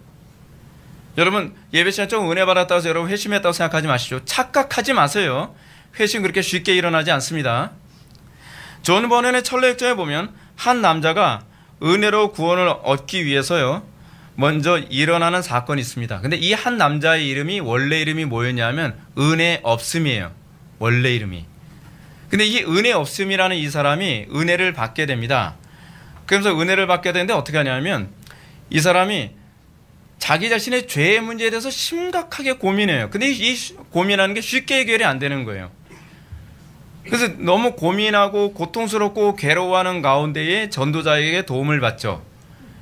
여러분, 예배 시간 좀 은혜 받았다고 해서 여러분 회심했다고 생각하지 마시죠. 착각하지 마세요. 회심 그렇게 쉽게 일어나지 않습니다. 존 버넨의 철로역정에 보면 한 남자가 은혜로 구원을 얻기 위해서요, 먼저 일어나는 사건이 있습니다. 근데 이 한 남자의 이름이, 원래 이름이 뭐였냐면 은혜 없음이에요. 원래 이름이. 근데 이 은혜 없음이라는 이 사람이 은혜를 받게 됩니다. 그러면서 은혜를 받게 되는데 어떻게 하냐면 이 사람이 자기 자신의 죄의 문제에 대해서 심각하게 고민해요. 근데 이 고민하는 게 쉽게 해결이 안 되는 거예요. 그래서 너무 고민하고 고통스럽고 괴로워하는 가운데에 전도자에게 도움을 받죠.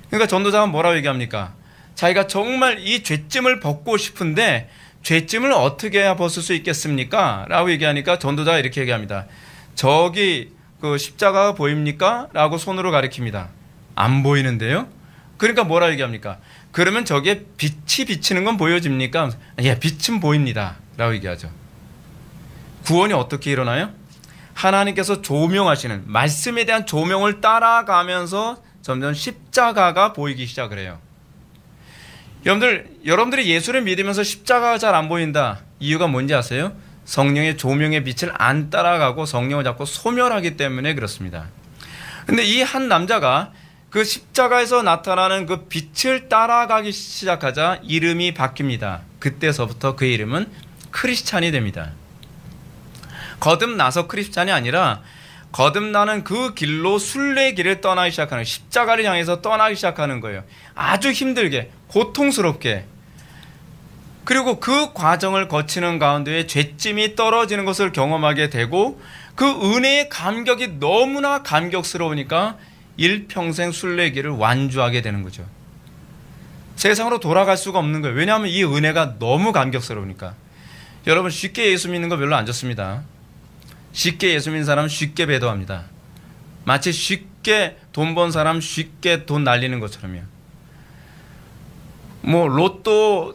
그러니까 전도자가 뭐라고 얘기합니까? 자기가 정말 이 죄짐을 벗고 싶은데 죄짐을 어떻게 해야 벗을 수 있겠습니까? 라고 얘기하니까 전도자가 이렇게 얘기합니다. 저기 그 십자가가 보입니까? 라고 손으로 가리킵니다. 안 보이는데요? 그러니까 뭐라 얘기합니까? 그러면 저기에 빛이 비치는 건 보여집니까? 예, 빛은 보입니다. 라고 얘기하죠. 구원이 어떻게 일어나요? 하나님께서 조명하시는 말씀에 대한 조명을 따라가면서 점점 십자가가 보이기 시작을 해요. 여러분들이 예수를 믿으면서 십자가가 잘 안 보인다. 이유가 뭔지 아세요? 성령의 조명의 빛을 안 따라가고 성령을 자꾸 소멸하기 때문에 그렇습니다. 근데 이 한 남자가 그 십자가에서 나타나는 그 빛을 따라가기 시작하자 이름이 바뀝니다. 그때서부터 그의 이름은 크리스찬이 됩니다. 거듭나서 크리스찬이 아니라 거듭나는 그 길로 순례길을 떠나기 시작하는, 십자가를 향해서 떠나기 시작하는 거예요. 아주 힘들게, 고통스럽게. 그리고 그 과정을 거치는 가운데 죄짐이 떨어지는 것을 경험하게 되고 그 은혜의 감격이 너무나 감격스러우니까 일평생 순례길을 완주하게 되는 거죠. 세상으로 돌아갈 수가 없는 거예요. 왜냐하면 이 은혜가 너무 감격스러우니까. 여러분, 쉽게 예수 믿는 거 별로 안 좋습니다. 쉽게 예수 믿는 사람은 쉽게 배도합니다. 마치 쉽게 돈 번 사람 쉽게 돈 날리는 것처럼요. 뭐 로또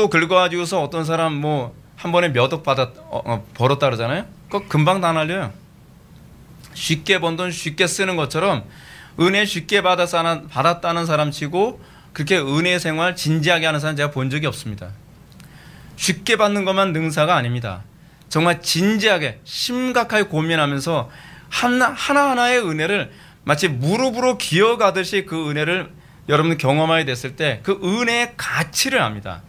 긁어가지고서 어떤 사람 뭐 한 번에 몇 억 벌었다 그러잖아요. 그거 금방 다 날려요. 쉽게 번 돈 쉽게 쓰는 것처럼 은혜 쉽게 받았다는 사람 치고 그렇게 은혜 생활 진지하게 하는 사람 제가 본 적이 없습니다. 쉽게 받는 것만 능사가 아닙니다. 정말 진지하게 심각하게 고민하면서 하나하나의 은혜를 마치 무릎으로 기어가듯이 그 은혜를 여러분 경험하게 됐을 때 그 은혜의 가치를 압니다.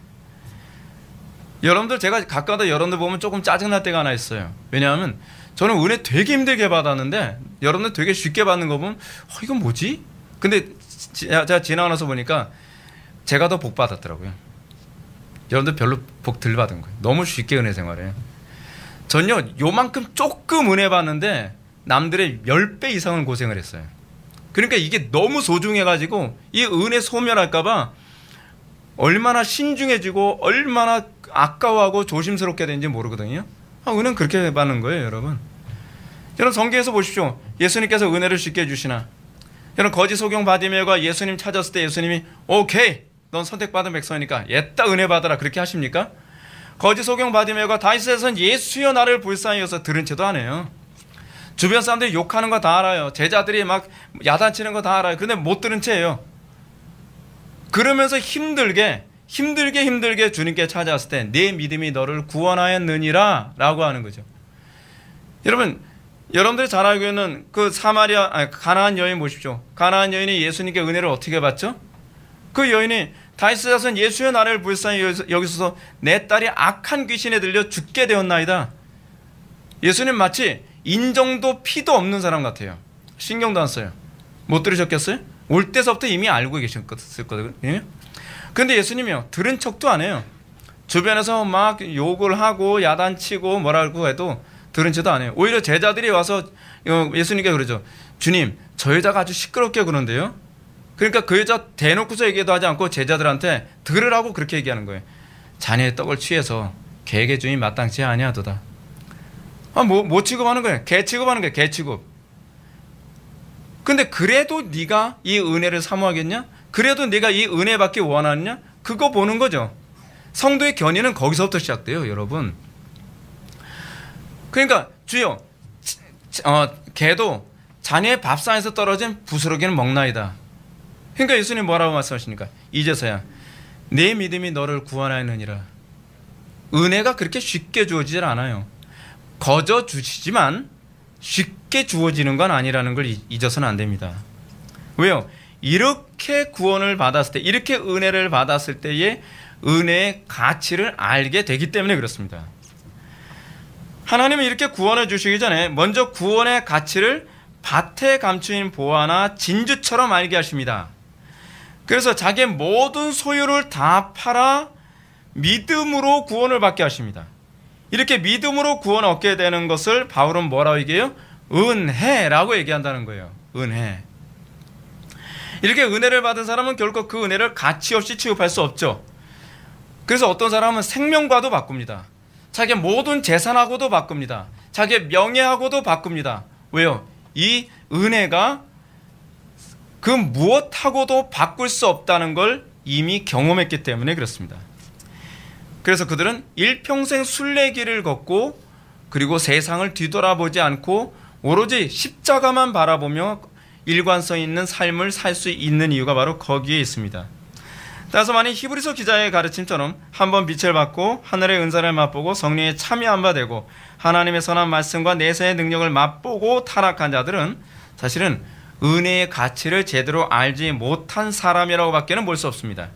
여러분들, 제가 가까워다 여러분들 보면 조금 짜증날 때가 하나 있어요. 왜냐하면 저는 은혜 되게 힘들게 받았는데 여러분들 되게 쉽게 받는 거 보면 이건 뭐지? 근데 제가 지나고 나서 보니까 제가 더 복 받았더라고요. 여러분들 별로 복 덜 받은 거예요. 너무 쉽게 은혜 생활해요. 전요 요만큼 조금 은혜 받는데 남들의 10배 이상은 고생을 했어요. 그러니까 이게 너무 소중해가지고 이 은혜 소멸할까봐 얼마나 신중해지고 얼마나 아까워하고 조심스럽게 되는지 모르거든요. 은혜는 그렇게 받는 거예요, 여러분. 여러분, 성경에서 보십시오. 예수님께서 은혜를 쉽게 주시나? 여러분, 거짓 소경 바디메오가 예수님 찾았을 때 예수님이 오케이, 넌 선택받은 백성이니까 얘따 은혜 받아라, 그렇게 하십니까? 거짓 소경 바디메오가 다윗에서는 예수여 나를 불쌍히 여서 들은 채도 안 해요. 주변 사람들이 욕하는 거 다 알아요. 제자들이 막 야단치는 거 다 알아요. 그런데 못 들은 채예요. 그러면서 힘들게 힘들게 주님께 찾아왔을 때 내 믿음이 너를 구원하였느니라 라고 하는 거죠. 여러분들이 잘 알고 있는 그 가나안 여인 보십시오. 가나안 여인이 예수님께 은혜를 어떻게 받죠? 그 여인이 다윗의 자손 예수의 나라를 불쌍히 여기소서 내 딸이 악한 귀신에 들려 죽게 되었나이다. 예수님 마치 인정도 피도 없는 사람 같아요. 신경도 안 써요. 못 들으셨겠어요? 올 때서부터 이미 알고 계셨거든요. 그런데 예수님이요, 들은 척도 안 해요. 주변에서 막 욕을 하고 야단치고 뭐라고 해도 들은 척도 안 해요. 오히려 제자들이 와서 예수님께 그러죠. 주님, 저 여자가 아주 시끄럽게 그러는데요. 그러니까 그 여자 대놓고서 얘기도 하지 않고 제자들한테 들으라고 그렇게 얘기하는 거예요. 자네의 떡을 취해서 개에게 주니 마땅치 아니하도다. 뭐 취급하는 거예요? 개 취급하는 거예요. 개 취급. 근데 그래도 네가 이 은혜를 사모하겠냐? 그래도 네가 이 은혜 받기 원하느냐? 그거 보는 거죠. 성도의 견인은 거기서부터 시작돼요, 여러분. 그러니까 주여, 개도 자네의 밥상에서 떨어진 부스러기는 먹나이다. 그러니까 예수님 뭐라고 말씀하십니까? 이제서야 내 믿음이 너를 구원하였느니라. 은혜가 그렇게 쉽게 주어지질 않아요. 거저 주시지만 쉽게 주어지는 건 아니라는 걸 잊어서는 안 됩니다. 왜요? 이렇게 구원을 받았을 때, 이렇게 은혜를 받았을 때의 은혜의 가치를 알게 되기 때문에 그렇습니다. 하나님은 이렇게 구원을 주시기 전에 먼저 구원의 가치를 밭에 감추인 보화나 진주처럼 알게 하십니다. 그래서 자기의 모든 소유를 다 팔아 믿음으로 구원을 받게 하십니다. 이렇게 믿음으로 구원을 얻게 되는 것을 바울은 뭐라고 얘기해요? 은혜라고 얘기한다는 거예요. 은혜. 이렇게 은혜를 받은 사람은 결코 그 은혜를 가치 없이 취급할 수 없죠. 그래서 어떤 사람은 생명과도 바꿉니다. 자기의 모든 재산하고도 바꿉니다. 자기의 명예하고도 바꿉니다. 왜요? 이 은혜가 그 무엇하고도 바꿀 수 없다는 걸 이미 경험했기 때문에 그렇습니다. 그래서 그들은 일평생 순례길을 걷고 그리고 세상을 뒤돌아보지 않고 오로지 십자가만 바라보며 일관성 있는 삶을 살 수 있는 이유가 바로 거기에 있습니다. 따라서 만약 히브리서 기자의 가르침처럼 한번 빛을 받고 하늘의 은사를 맛보고 성령에 참여한 바 되고 하나님의 선한 말씀과 내세의 능력을 맛보고 타락한 자들은 사실은 은혜의 가치를 제대로 알지 못한 사람이라고 밖에는 볼 수 없습니다.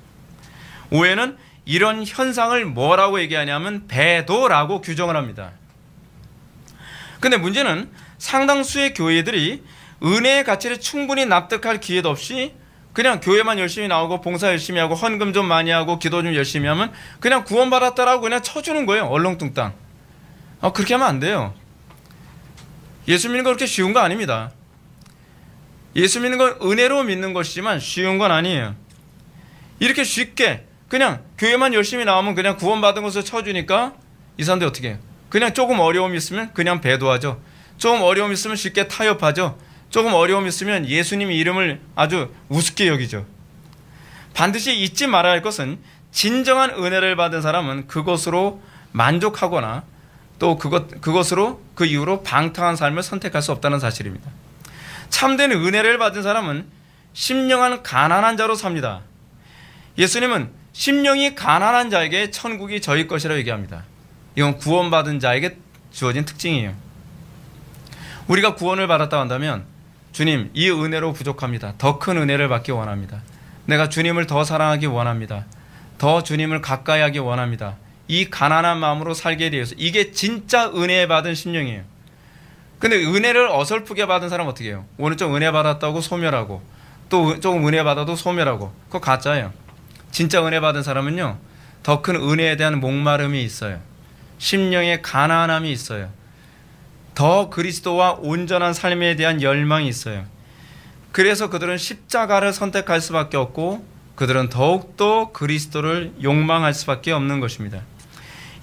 오해는 이런 현상을 뭐라고 얘기하냐면 배도라고 규정을 합니다. 근데 문제는 상당수의 교회들이 은혜의 가치를 충분히 납득할 기회도 없이 그냥 교회만 열심히 나오고 봉사 열심히 하고 헌금 좀 많이 하고 기도 좀 열심히 하면 그냥 구원받았다라고 그냥 쳐주는 거예요. 얼렁뚱땅. 그렇게 하면 안 돼요. 예수 믿는 거 그렇게 쉬운 거 아닙니다. 예수 믿는 건 은혜로 믿는 것이지만 쉬운 건 아니에요. 이렇게 쉽게 그냥 교회만 열심히 나오면 그냥 구원받은 것을 쳐주니까 이 사람들이 어떻게 해요? 그냥 조금 어려움이 있으면 그냥 배도하죠. 조금 어려움이 있으면 쉽게 타협하죠. 조금 어려움이 있으면 예수님의 이름을 아주 우습게 여기죠. 반드시 잊지 말아야 할 것은 진정한 은혜를 받은 사람은 그것으로 만족하거나 또 그것으로 그 이후로 방탕한 삶을 선택할 수 없다는 사실입니다. 참된 은혜를 받은 사람은 심령한 가난한 자로 삽니다. 예수님은 심령이 가난한 자에게 천국이 저희 것이라고 얘기합니다. 이건 구원받은 자에게 주어진 특징이에요. 우리가 구원을 받았다고 한다면 주님, 이 은혜로 부족합니다. 더 큰 은혜를 받기 원합니다. 내가 주님을 더 사랑하기 원합니다. 더 주님을 가까이 하기 원합니다. 이 가난한 마음으로 살게 되어서 이게 진짜 은혜 받은 심령이에요. 근데 은혜를 어설프게 받은 사람은 어떻게 해요? 오늘 좀 은혜 받았다고 소멸하고 또 조금 은혜 받아도 소멸하고 그거 가짜예요. 진짜 은혜 받은 사람은요, 더 큰 은혜에 대한 목마름이 있어요. 심령의 가난함이 있어요. 더 그리스도와 온전한 삶에 대한 열망이 있어요. 그래서 그들은 십자가를 선택할 수밖에 없고 그들은 더욱더 그리스도를 욕망할 수밖에 없는 것입니다.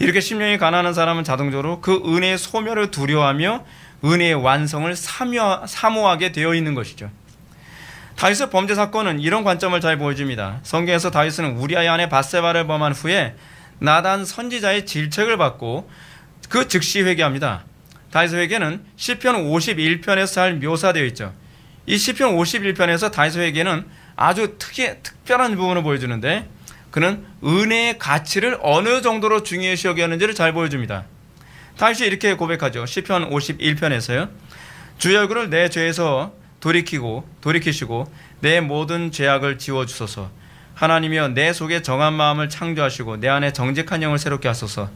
이렇게 심령이 가난한 사람은 자동적으로 그 은혜의 소멸을 두려워하며 은혜의 완성을 사모하게 되어 있는 것이죠. 다윗의 범죄 사건은 이런 관점을 잘 보여줍니다. 성경에서 다윗은 우리아의 아내 밧세바를 범한 후에 나단 선지자의 질책을 받고 그 즉시 회개합니다. 다윗의 회개는 시편 51편에서 잘 묘사되어 있죠. 이 시편 51편에서 다윗의 회개는 아주 특별한 부분을 보여주는데 그는 은혜의 가치를 어느 정도로 중요시 여겼는지를 잘 보여줍니다. 다윗이 이렇게 고백하죠. 시편 51편에서요. 주의 얼굴을 내 죄에서 돌이키시고 내 모든 죄악을 지워주소서. 하나님이여 내 속에 정한 마음을 창조하시고 내 안에 정직한 영을 새롭게 하소서.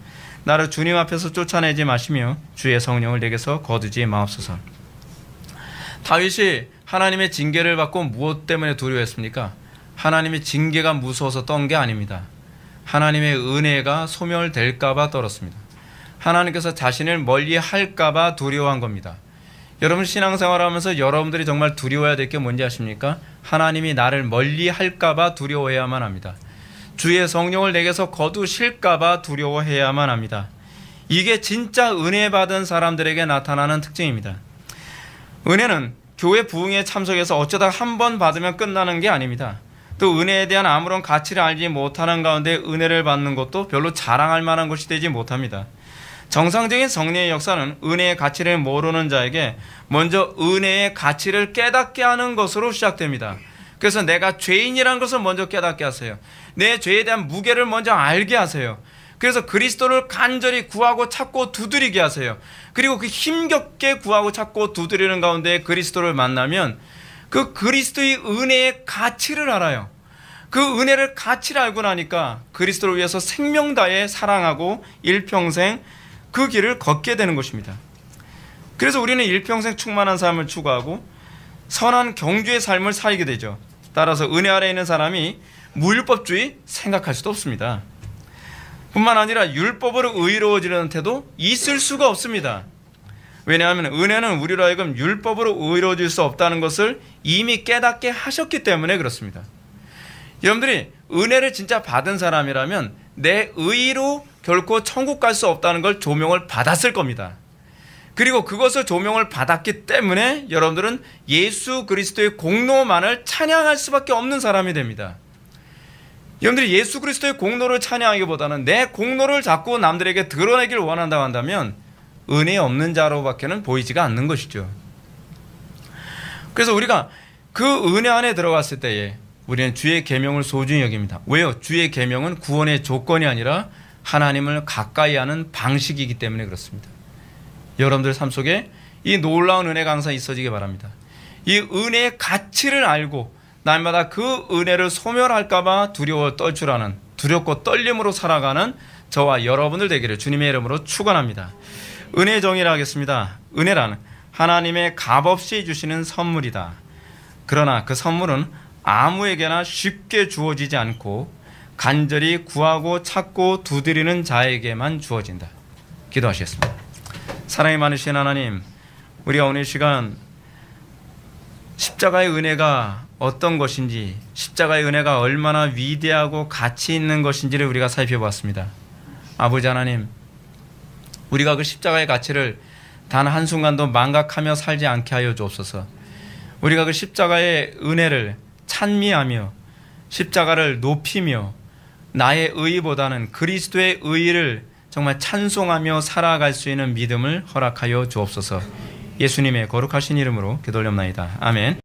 나를 주님 앞에서 쫓아내지 마시며 주의 성령을 내게서 거두지 마옵소서. 다윗이 하나님의 징계를 받고 무엇 때문에 두려워했습니까? 하나님의 징계가 무서워서 떤 게 아닙니다. 하나님의 은혜가 소멸될까 봐 떨었습니다. 하나님께서 자신을 멀리 할까 봐 두려워한 겁니다. 여러분 신앙생활하면서 여러분들이 정말 두려워해야 될 게 뭔지 아십니까? 하나님이 나를 멀리 할까 봐 두려워해야만 합니다. 주의 성령을 내게서 거두실까 봐 두려워해야만 합니다. 이게 진짜 은혜 받은 사람들에게 나타나는 특징입니다. 은혜는 교회 부흥에 참석해서 어쩌다 한 번 받으면 끝나는 게 아닙니다. 또 은혜에 대한 아무런 가치를 알지 못하는 가운데 은혜를 받는 것도 별로 자랑할 만한 것이 되지 못합니다. 정상적인 성례의 역사는 은혜의 가치를 모르는 자에게 먼저 은혜의 가치를 깨닫게 하는 것으로 시작됩니다. 그래서 내가 죄인이라는 것을 먼저 깨닫게 하세요. 내 죄에 대한 무게를 먼저 알게 하세요. 그래서 그리스도를 간절히 구하고 찾고 두드리게 하세요. 그리고 그 힘겹게 구하고 찾고 두드리는 가운데 그리스도를 만나면 그 그리스도의 은혜의 가치를 알아요. 그 은혜를 가치를 알고 나니까 그리스도를 위해서 생명 다해 사랑하고 일평생 그 길을 걷게 되는 것입니다. 그래서 우리는 일평생 충만한 삶을 추구하고 선한 경주의 삶을 살게 되죠. 따라서 은혜 아래 있는 사람이 무율법주의 생각할 수도 없습니다. 뿐만 아니라 율법으로 의로워지려는 태도 있을 수가 없습니다. 왜냐하면 은혜는 우리로 하여금 율법으로 의로워질 수 없다는 것을 이미 깨닫게 하셨기 때문에 그렇습니다. 여러분들이 은혜를 진짜 받은 사람이라면 내 의로 결코 천국 갈 수 없다는 걸 조명을 받았을 겁니다. 그리고 그것을 조명을 받았기 때문에 여러분들은 예수 그리스도의 공로만을 찬양할 수밖에 없는 사람이 됩니다. 여러분들이 예수 그리스도의 공로를 찬양하기보다는 내 공로를 자꾸 남들에게 드러내기를 원한다고 한다면 은혜 없는 자로밖에는 보이지가 않는 것이죠. 그래서 우리가 그 은혜 안에 들어갔을 때에 우리는 주의 계명을 소중히 여깁니다. 왜요? 주의 계명은 구원의 조건이 아니라 하나님을 가까이 하는 방식이기 때문에 그렇습니다. 여러분들 삶 속에 이 놀라운 은혜가 항상 있어지기 바랍니다. 이 은혜의 가치를 알고 날마다 그 은혜를 소멸할까 봐 두려워 떨출하는, 두렵고 떨림으로 살아가는 저와 여러분들 되기를 주님의 이름으로 축원합니다. 은혜의 정의를 하겠습니다. 은혜란 하나님의 값없이 주시는 선물이다. 그러나 그 선물은 아무에게나 쉽게 주어지지 않고 간절히 구하고 찾고 두드리는 자에게만 주어진다. 기도하시겠습니다. 사랑이 많으신 하나님, 우리가 오늘 이 시간 십자가의 은혜가 어떤 것인지, 십자가의 은혜가 얼마나 위대하고 가치 있는 것인지를 우리가 살펴보았습니다. 아버지 하나님, 우리가 그 십자가의 가치를 단 한순간도 망각하며 살지 않게 하여 주옵소서. 우리가 그 십자가의 은혜를 찬미하며 십자가를 높이며 나의 의보다는 그리스도의 의를 정말 찬송하며 살아갈 수 있는 믿음을 허락하여 주옵소서. 예수님의 거룩하신 이름으로 기도올렵나이다. 아멘.